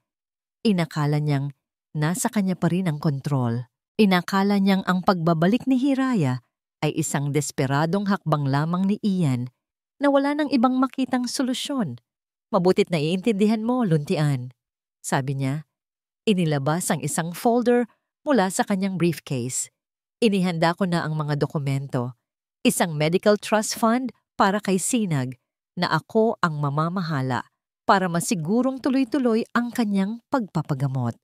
Inakala niyang nasa kanya pa rin ang kontrol. Inakala niyang ang pagbabalik ni Hiraya ay isang desperadong hakbang lamang ni Ian na wala nang ibang makitang solusyon. Mabutit na iintindihan mo, Luntian, sabi niya. Inilabas ang isang folder mula sa kanyang briefcase. Inihanda ko na ang mga dokumento. Isang medical trust fund para kay Sinag na ako ang mamamahala para masigurong tuloy-tuloy ang kanyang pagpapagamot.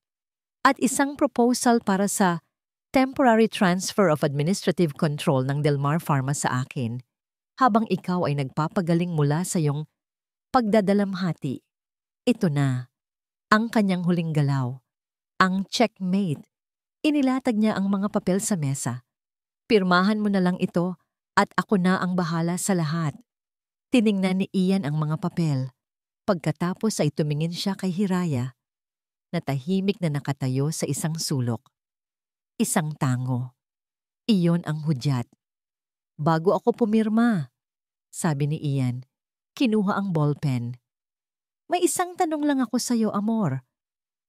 At isang proposal para sa temporary transfer of administrative control ng Delmar Pharma sa akin habang ikaw ay nagpapagaling mula sa iyong pagdadalamhati. Ito na, ang kanyang huling galaw, ang checkmate. Inilatag niya ang mga papel sa mesa. Pirmahan mo na lang ito at ako na ang bahala sa lahat. Tiningnan ni Ian ang mga papel. Pagkatapos ay tumingin siya kay Hiraya, na tahimik na nakatayo sa isang sulok. Isang tango. Iyon ang hudyat. Bago ako pumirma, sabi ni Ian, kinuha ang ballpen. May isang tanong lang ako sa iyo, Amor.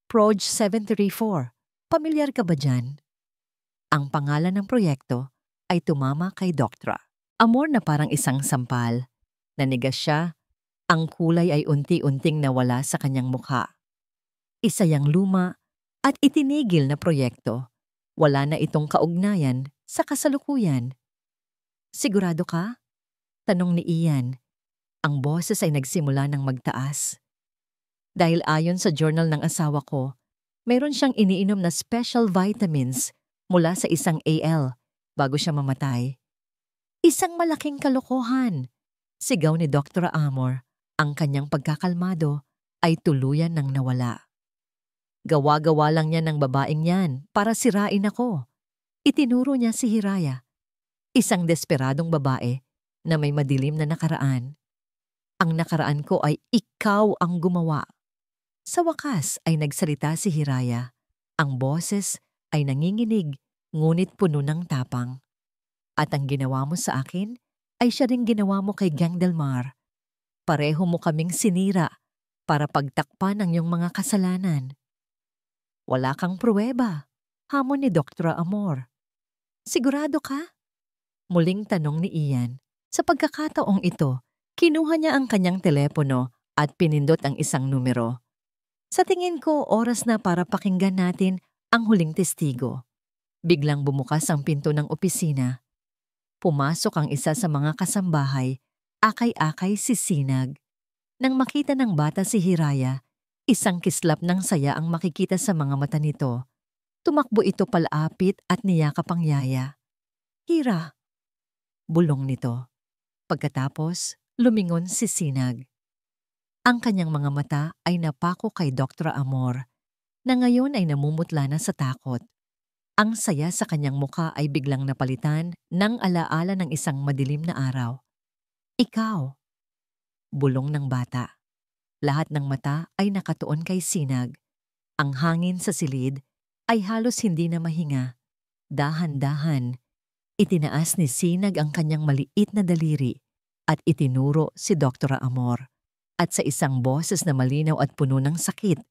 Proj 734, pamilyar ka ba dyan? Ang pangalan ng proyekto ay tumama kay Doktra. Amor na parang isang sampal. Nanigas siya, ang kulay ay unti-unting nawala sa kanyang mukha. Isa yang luma at itinigil na proyekto. Wala na itong kaugnayan sa kasalukuyan. Sigurado ka? Tanong ni Ian. Ang boses ay nagsimula ng magtaas. Dahil ayon sa journal ng asawa ko, mayroon siyang iniinom na special vitamins mula sa isang AL bago siya mamatay. Isang malaking kalokohan. Sigaw ni Dr. Amor. Ang kanyang pagkakalmado ay tuluyan ng nawala. Gawa-gawa lang niya ng babaeng yan para sirain ako. Itinuro niya si Hiraya. Isang desperadong babae na may madilim na nakaraan. Ang nakaraan ko ay ikaw ang gumawa. Sa wakas ay nagsalita si Hiraya. Ang boses ay nanginginig ngunit puno ng tapang. At ang ginawa mo sa akin ay siya ring ginawa mo kay Gang Delmar. Pareho mo kaming sinira para pagtakpan ang iyong mga kasalanan. Wala kang pruweba, hamon ni Dr. Amor. Sigurado ka? Muling tanong ni Ian. Sa pagkakataong ito, kinuha niya ang kanyang telepono at pinindot ang isang numero. Sa tingin ko, oras na para pakinggan natin ang huling testigo. Biglang bumukas ang pinto ng opisina. Pumasok ang isa sa mga kasambahay, akay-akay si Sinag. Nang makita ng bata si Hiraya, isang kislap ng saya ang makikita sa mga mata nito. Tumakbo ito palapit at niyakap ang yaya. Hira, bulong nito. Pagkatapos, lumingon si Sinag. Ang kanyang mga mata ay napako kay Dr. Amor, na ngayon ay namumutla na sa takot. Ang saya sa kanyang muka ay biglang napalitan ng alaala ng isang madilim na araw. Ikaw, bulong ng bata. Lahat ng mata ay nakatuon kay Sinag. Ang hangin sa silid ay halos hindi na mahinga. Dahan-dahan, itinaas ni Sinag ang kanyang maliit na daliri at itinuro si Dr. Amor. At sa isang boses na malinaw at puno ng sakit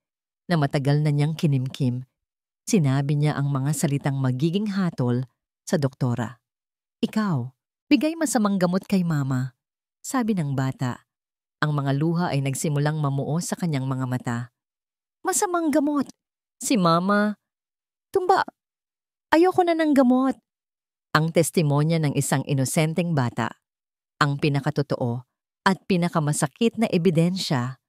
na matagal na niyang kinimkim, sinabi niya ang mga salitang magiging hatol sa doktora. Ikaw, bigay masamang gamot kay mama, sabi ng bata. Ang mga luha ay nagsimulang mamuo sa kanyang mga mata. Masamang gamot? Si mama? Tumba, ayoko na ng gamot. Ang testimonya ng isang inosenteng bata. Ang pinakatotoo at pinakamasakit na ebidensya.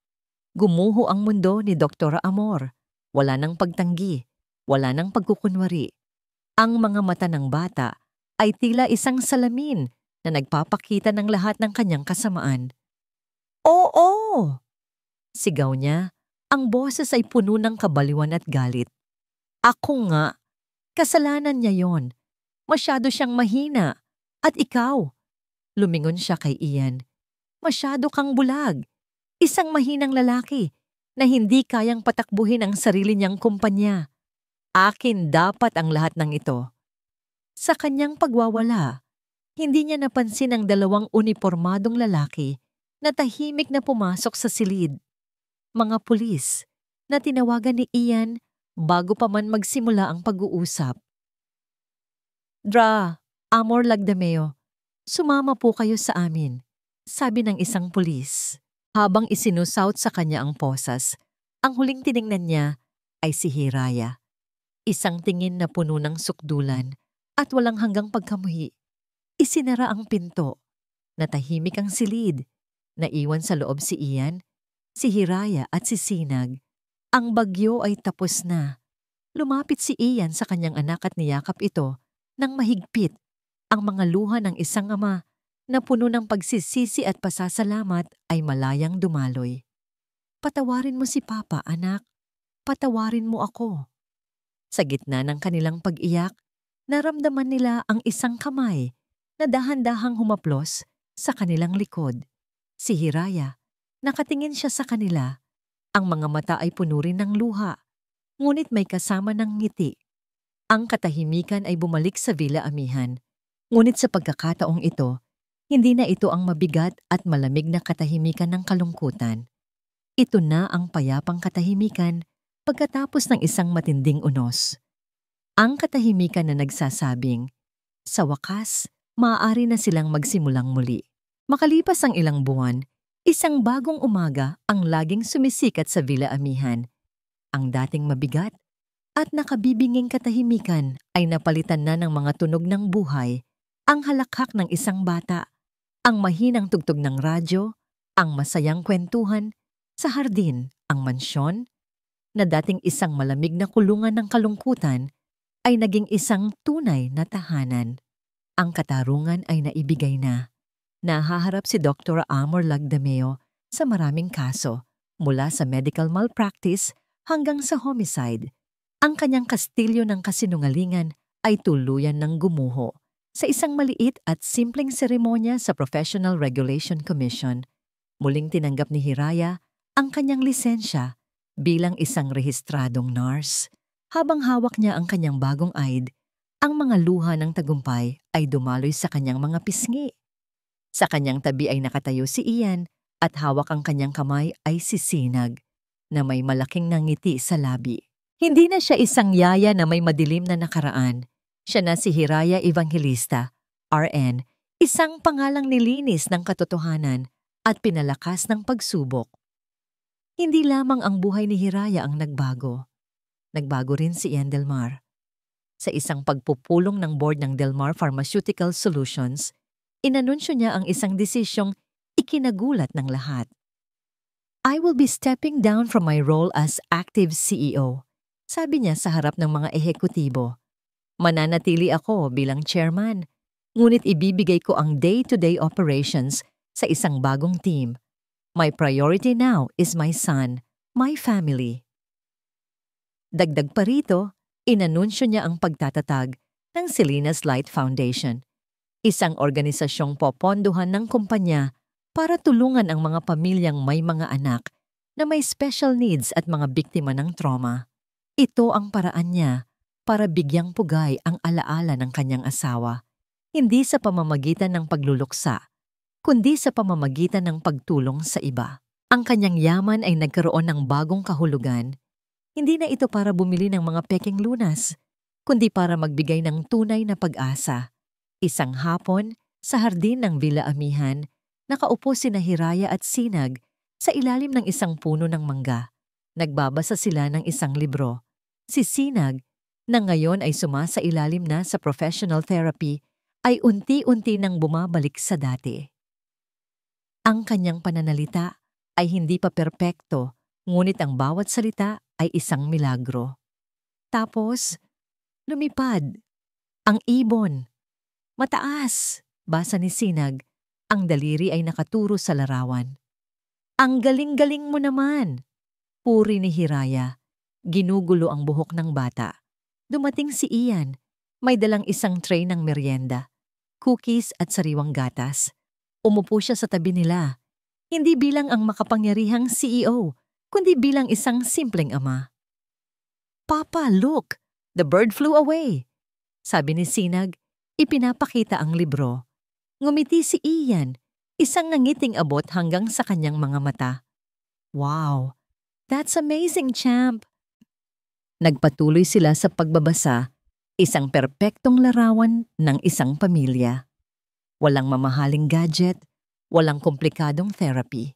Gumuho ang mundo ni Dr. Amor. Wala nang pagtanggi, wala nang pagkukunwari. Ang mga mata ng bata ay tila isang salamin na nagpapakita ng lahat ng kanyang kasamaan. Oo! Sigaw niya, ang boses ay puno ng kabaliwan at galit. Ako nga, kasalanan niya yon. Masyado siyang mahina. At ikaw, lumingon siya kay Ian. Masyado kang bulag. Isang mahinang lalaki na hindi kayang patakbuhin ang sarili niyang kumpanya. Akin dapat ang lahat ng ito. Sa kanyang pagwawala, hindi niya napansin ang dalawang unipormadong lalaki na tahimik na pumasok sa silid. Mga pulis na tinawagan ni Ian bago pa man magsimula ang pag-uusap. Dra, Amor Lagdameo, sumama po kayo sa amin, sabi ng isang pulis. Habang isinusaut sa kanya ang posas, ang huling tiningnan niya ay si Hiraya. Isang tingin na puno ng sukdulan at walang hanggang pagkamuhi. Isinara ang pinto. Natahimik ang silid. Naiwan sa loob si Ian, si Hiraya at si Sinag. Ang bagyo ay tapos na. Lumapit si Ian sa kanyang anak at niyakap ito nang mahigpit. Ang mga luha ng isang ama na puno ng pagsisisi at pasasalamat ay malayang dumaloy. Patawarin mo si Papa, anak. Patawarin mo ako. Sa gitna ng kanilang pag-iyak, naramdaman nila ang isang kamay na dahan-dahang humaplos sa kanilang likod. Si Hiraya, nakatingin siya sa kanila. Ang mga mata ay puno rin ng luha, ngunit may kasama ng ngiti. Ang katahimikan ay bumalik sa Villa Amihan. Ngunit sa pagkakataong ito, hindi na ito ang mabigat at malamig na katahimikan ng kalungkutan. Ito na ang payapang katahimikan pagkatapos ng isang matinding unos. Ang katahimikan na nagsasabing, sa wakas, maaari na silang magsimulang muli. Makalipas ang ilang buwan, isang bagong umaga ang laging sumisikat sa Villa Amihan. Ang dating mabigat at nakabibinging katahimikan ay napalitan na ng mga tunog ng buhay, ang halakhak ng isang bata, ang mahinang tugtog ng radyo, ang masayang kwentuhan, sa hardin, ang mansyon, na dating isang malamig na kulungan ng kalungkutan, ay naging isang tunay na tahanan. Ang katarungan ay naibigay na. Nahaharap si Dr. Amor Lagdameo sa maraming kaso, mula sa medical malpractice hanggang sa homicide. Ang kanyang kastilyo ng kasinungalingan ay tuluyan ng gumuho sa isang maliit at simpleng seremonya sa Professional Regulation Commission. Muling tinanggap ni Hiraya ang kanyang lisensya bilang isang rehistradong nurse. Habang hawak niya ang kanyang bagong ID, Ang mga luha ng tagumpay ay dumaloy sa kanyang mga pisngi. Sa kanyang tabi ay nakatayo si Ian at hawak ang kanyang kamay ay si Sinag na may malaking nangiti sa labi. Hindi na siya isang yaya na may madilim na nakaraan. Siya na si Hiraya Evangelista, RN, isang pangalang nilinis ng katotohanan at pinalakas ng pagsubok. Hindi lamang ang buhay ni Hiraya ang nagbago. Nagbago rin si Ian Delmar. Sa isang pagpupulong ng board ng Delmar Pharmaceutical Solutions, inanunsyo niya ang isang desisyong ikinagulat ng lahat. I will be stepping down from my role as active CEO, sabi niya sa harap ng mga ehekutibo. Mananatili ako bilang chairman, ngunit ibibigay ko ang day-to-day operations sa isang bagong team. My priority now is my son, my family. Dagdag pa rito, inanunsyo niya ang pagtatatag ng Selena's Light Foundation, isang organisasyong popondohan ng kumpanya para tulungan ang mga pamilyang may mga anak na may special needs at mga biktima ng trauma. Ito ang paraan niya para bigyang pugay ang alaala ng kanyang asawa, hindi sa pamamagitan ng pagluluksa, kundi sa pamamagitan ng pagtulong sa iba. Ang kanyang yaman ay nagkaroon ng bagong kahulugan. Hindi na ito para bumili ng mga peking lunas, kundi para magbigay ng tunay na pag-asa. Isang hapon, sa hardin ng Villa Amihan, nakaupo sina Hiraya at Sinag sa ilalim ng isang puno ng mangga. Nagbabasa sila ng isang libro. Si Sinag, na ngayon ay sumasailalim na sa professional therapy, ay unti-unti nang bumabalik sa dati. Ang kanyang pananalita ay hindi pa perpekto, ngunit ang bawat salita ay isang milagro. Tapos, lumipad. Ang ibon. Mataas, basa ni Sinag. Ang daliri ay nakaturo sa larawan. Ang galing-galing mo naman, puri ni Hiraya. Ginugulo ang buhok ng bata. Dumating si Ian. May dalang isang tray ng merienda, cookies at sariwang gatas. Umupo siya sa tabi nila. Hindi bilang ang makapangyarihang CEO, kundi bilang isang simpleng ama. Papa, look! The bird flew away! Sabi ni Sinag, ipinapakita ang libro. Ngumiti si Ian, isang nangiting abot hanggang sa kanyang mga mata. Wow! That's amazing, champ! Nagpatuloy sila sa pagbabasa, isang perpektong larawan ng isang pamilya. Walang mamahaling gadget, walang komplikadong therapy.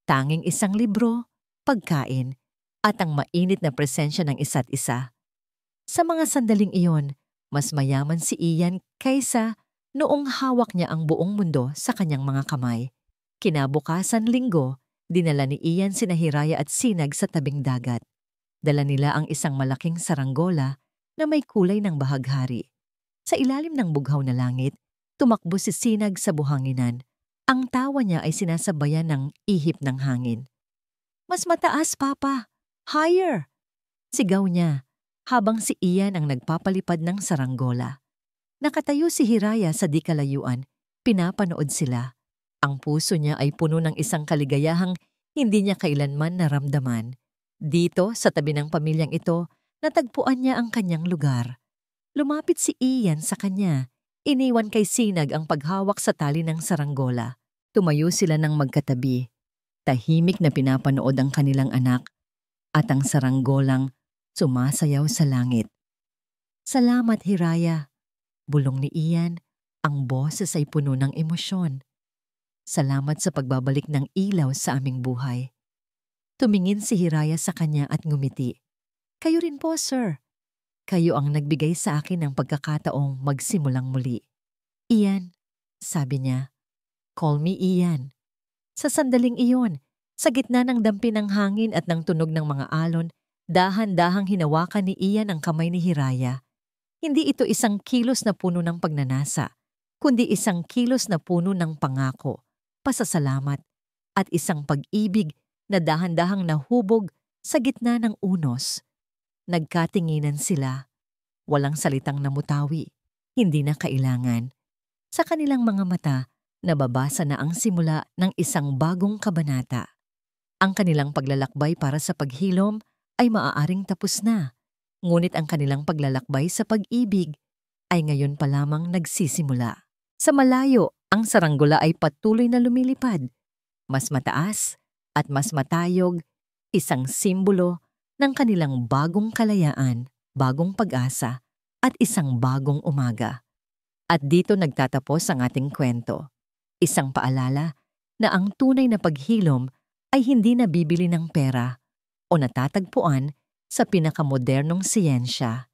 Tanging isang libro, pagkain, at ang mainit na presensya ng isa't isa. Sa mga sandaling iyon, mas mayaman si Ian kaysa noong hawak niya ang buong mundo sa kanyang mga kamay. Kinabukasan linggo, dinala ni Ian sina Hiraya at Sinag sa tabing dagat. Dala nila ang isang malaking saranggola na may kulay ng bahaghari. Sa ilalim ng bughaw na langit, tumakbo si Sinag sa buhanginan. Ang tawa niya ay sinasabayan ng ihip ng hangin. Mas mataas, Papa! Higher! Sigaw niya, habang si Ian ang nagpapalipad ng saranggola. Nakatayo si Hiraya sa di kalayuan, pinapanood sila. Ang puso niya ay puno ng isang kaligayahang hindi niya kailanman naramdaman. Dito, sa tabi ng pamilyang ito, natagpuan niya ang kanyang lugar. Lumapit si Ian sa kanya. Iniwan kay Sinag ang paghawak sa tali ng saranggola. Tumayo sila ng magkatabi. Tahimik na pinapanood ang kanilang anak at ang saranggolang sumasayaw sa langit. Salamat, Hiraya. Bulong ni Ian, ang boses ay puno ng emosyon. Salamat sa pagbabalik ng ilaw sa aming buhay. Tumingin si Hiraya sa kanya at ngumiti. Kayo rin po, sir. Kayo ang nagbigay sa akin ng pagkakataong magsimulang muli. Ian, sabi niya. Call me Ian. Sa sandaling iyon, sa gitna ng dampi ng hangin at ng tunog ng mga alon, dahan-dahang hinawakan ni Ian ang kamay ni Hiraya. Hindi ito isang kilos na puno ng pagnanasa, kundi isang kilos na puno ng pangako, pasasalamat, at isang pag-ibig na dahan-dahang nahubog sa gitna ng unos. Nagkatinginan sila. Walang salitang namutawi, hindi na kailangan. Sa kanilang mga mata, nababasa na ang simula ng isang bagong kabanata. Ang kanilang paglalakbay para sa paghilom ay maaaring tapos na, ngunit ang kanilang paglalakbay sa pag-ibig ay ngayon pa lamang nagsisimula. Sa malayo, ang saranggola ay patuloy na lumilipad. Mas mataas at mas matayog, isang simbolo ng kanilang bagong kalayaan, bagong pag-asa, at isang bagong umaga. At dito nagtatapos ang ating kwento. Isang paalala na ang tunay na paghilom ay hindi nabibili ng pera o natatagpuan sa pinakamodernong siyensya.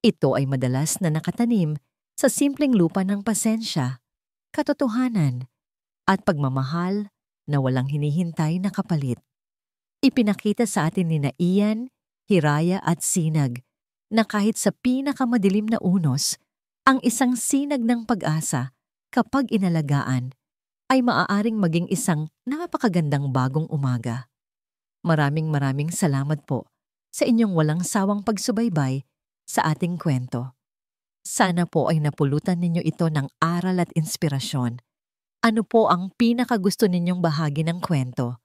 Ito ay madalas na nakatanim sa simpleng lupa ng pasensya, katotohanan, at pagmamahal na walang hinihintay na kapalit. Ipinakita sa atin ni Ian, Hiraya at Sinag na kahit sa pinakamadilim na unos, ang isang sinag ng pag-asa kapag inalagaan ay maaaring maging isang napakagandang bagong umaga. Maraming salamat po sa inyong walang sawang pagsubaybay sa ating kwento. Sana po ay napulutan ninyo ito ng aral at inspirasyon. Ano po ang pinakagusto ninyong bahagi ng kwento?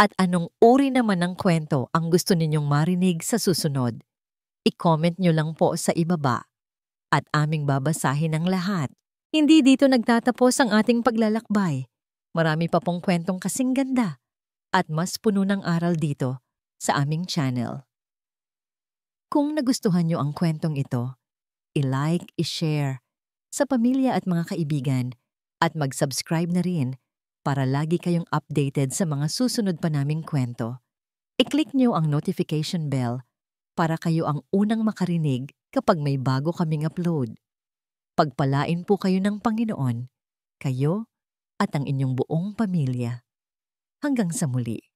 At anong uri naman ng kwento ang gusto ninyong marinig sa susunod? I-comment nyo lang po sa ibaba at aming babasahin ang lahat. Hindi dito nagtatapos ang ating paglalakbay. Marami pa pong kwentong kasing ganda at mas puno ng aral dito sa aming channel. Kung nagustuhan nyo ang kwentong ito, i-like, i-share sa pamilya at mga kaibigan at mag-subscribe na rin para lagi kayong updated sa mga susunod pa naming kwento. I-click nyo ang notification bell para kayo ang unang makarinig kapag may bago kaming upload. Pagpalain po kayo ng Panginoon, kayo at ang inyong buong pamilya. Hanggang sa muli.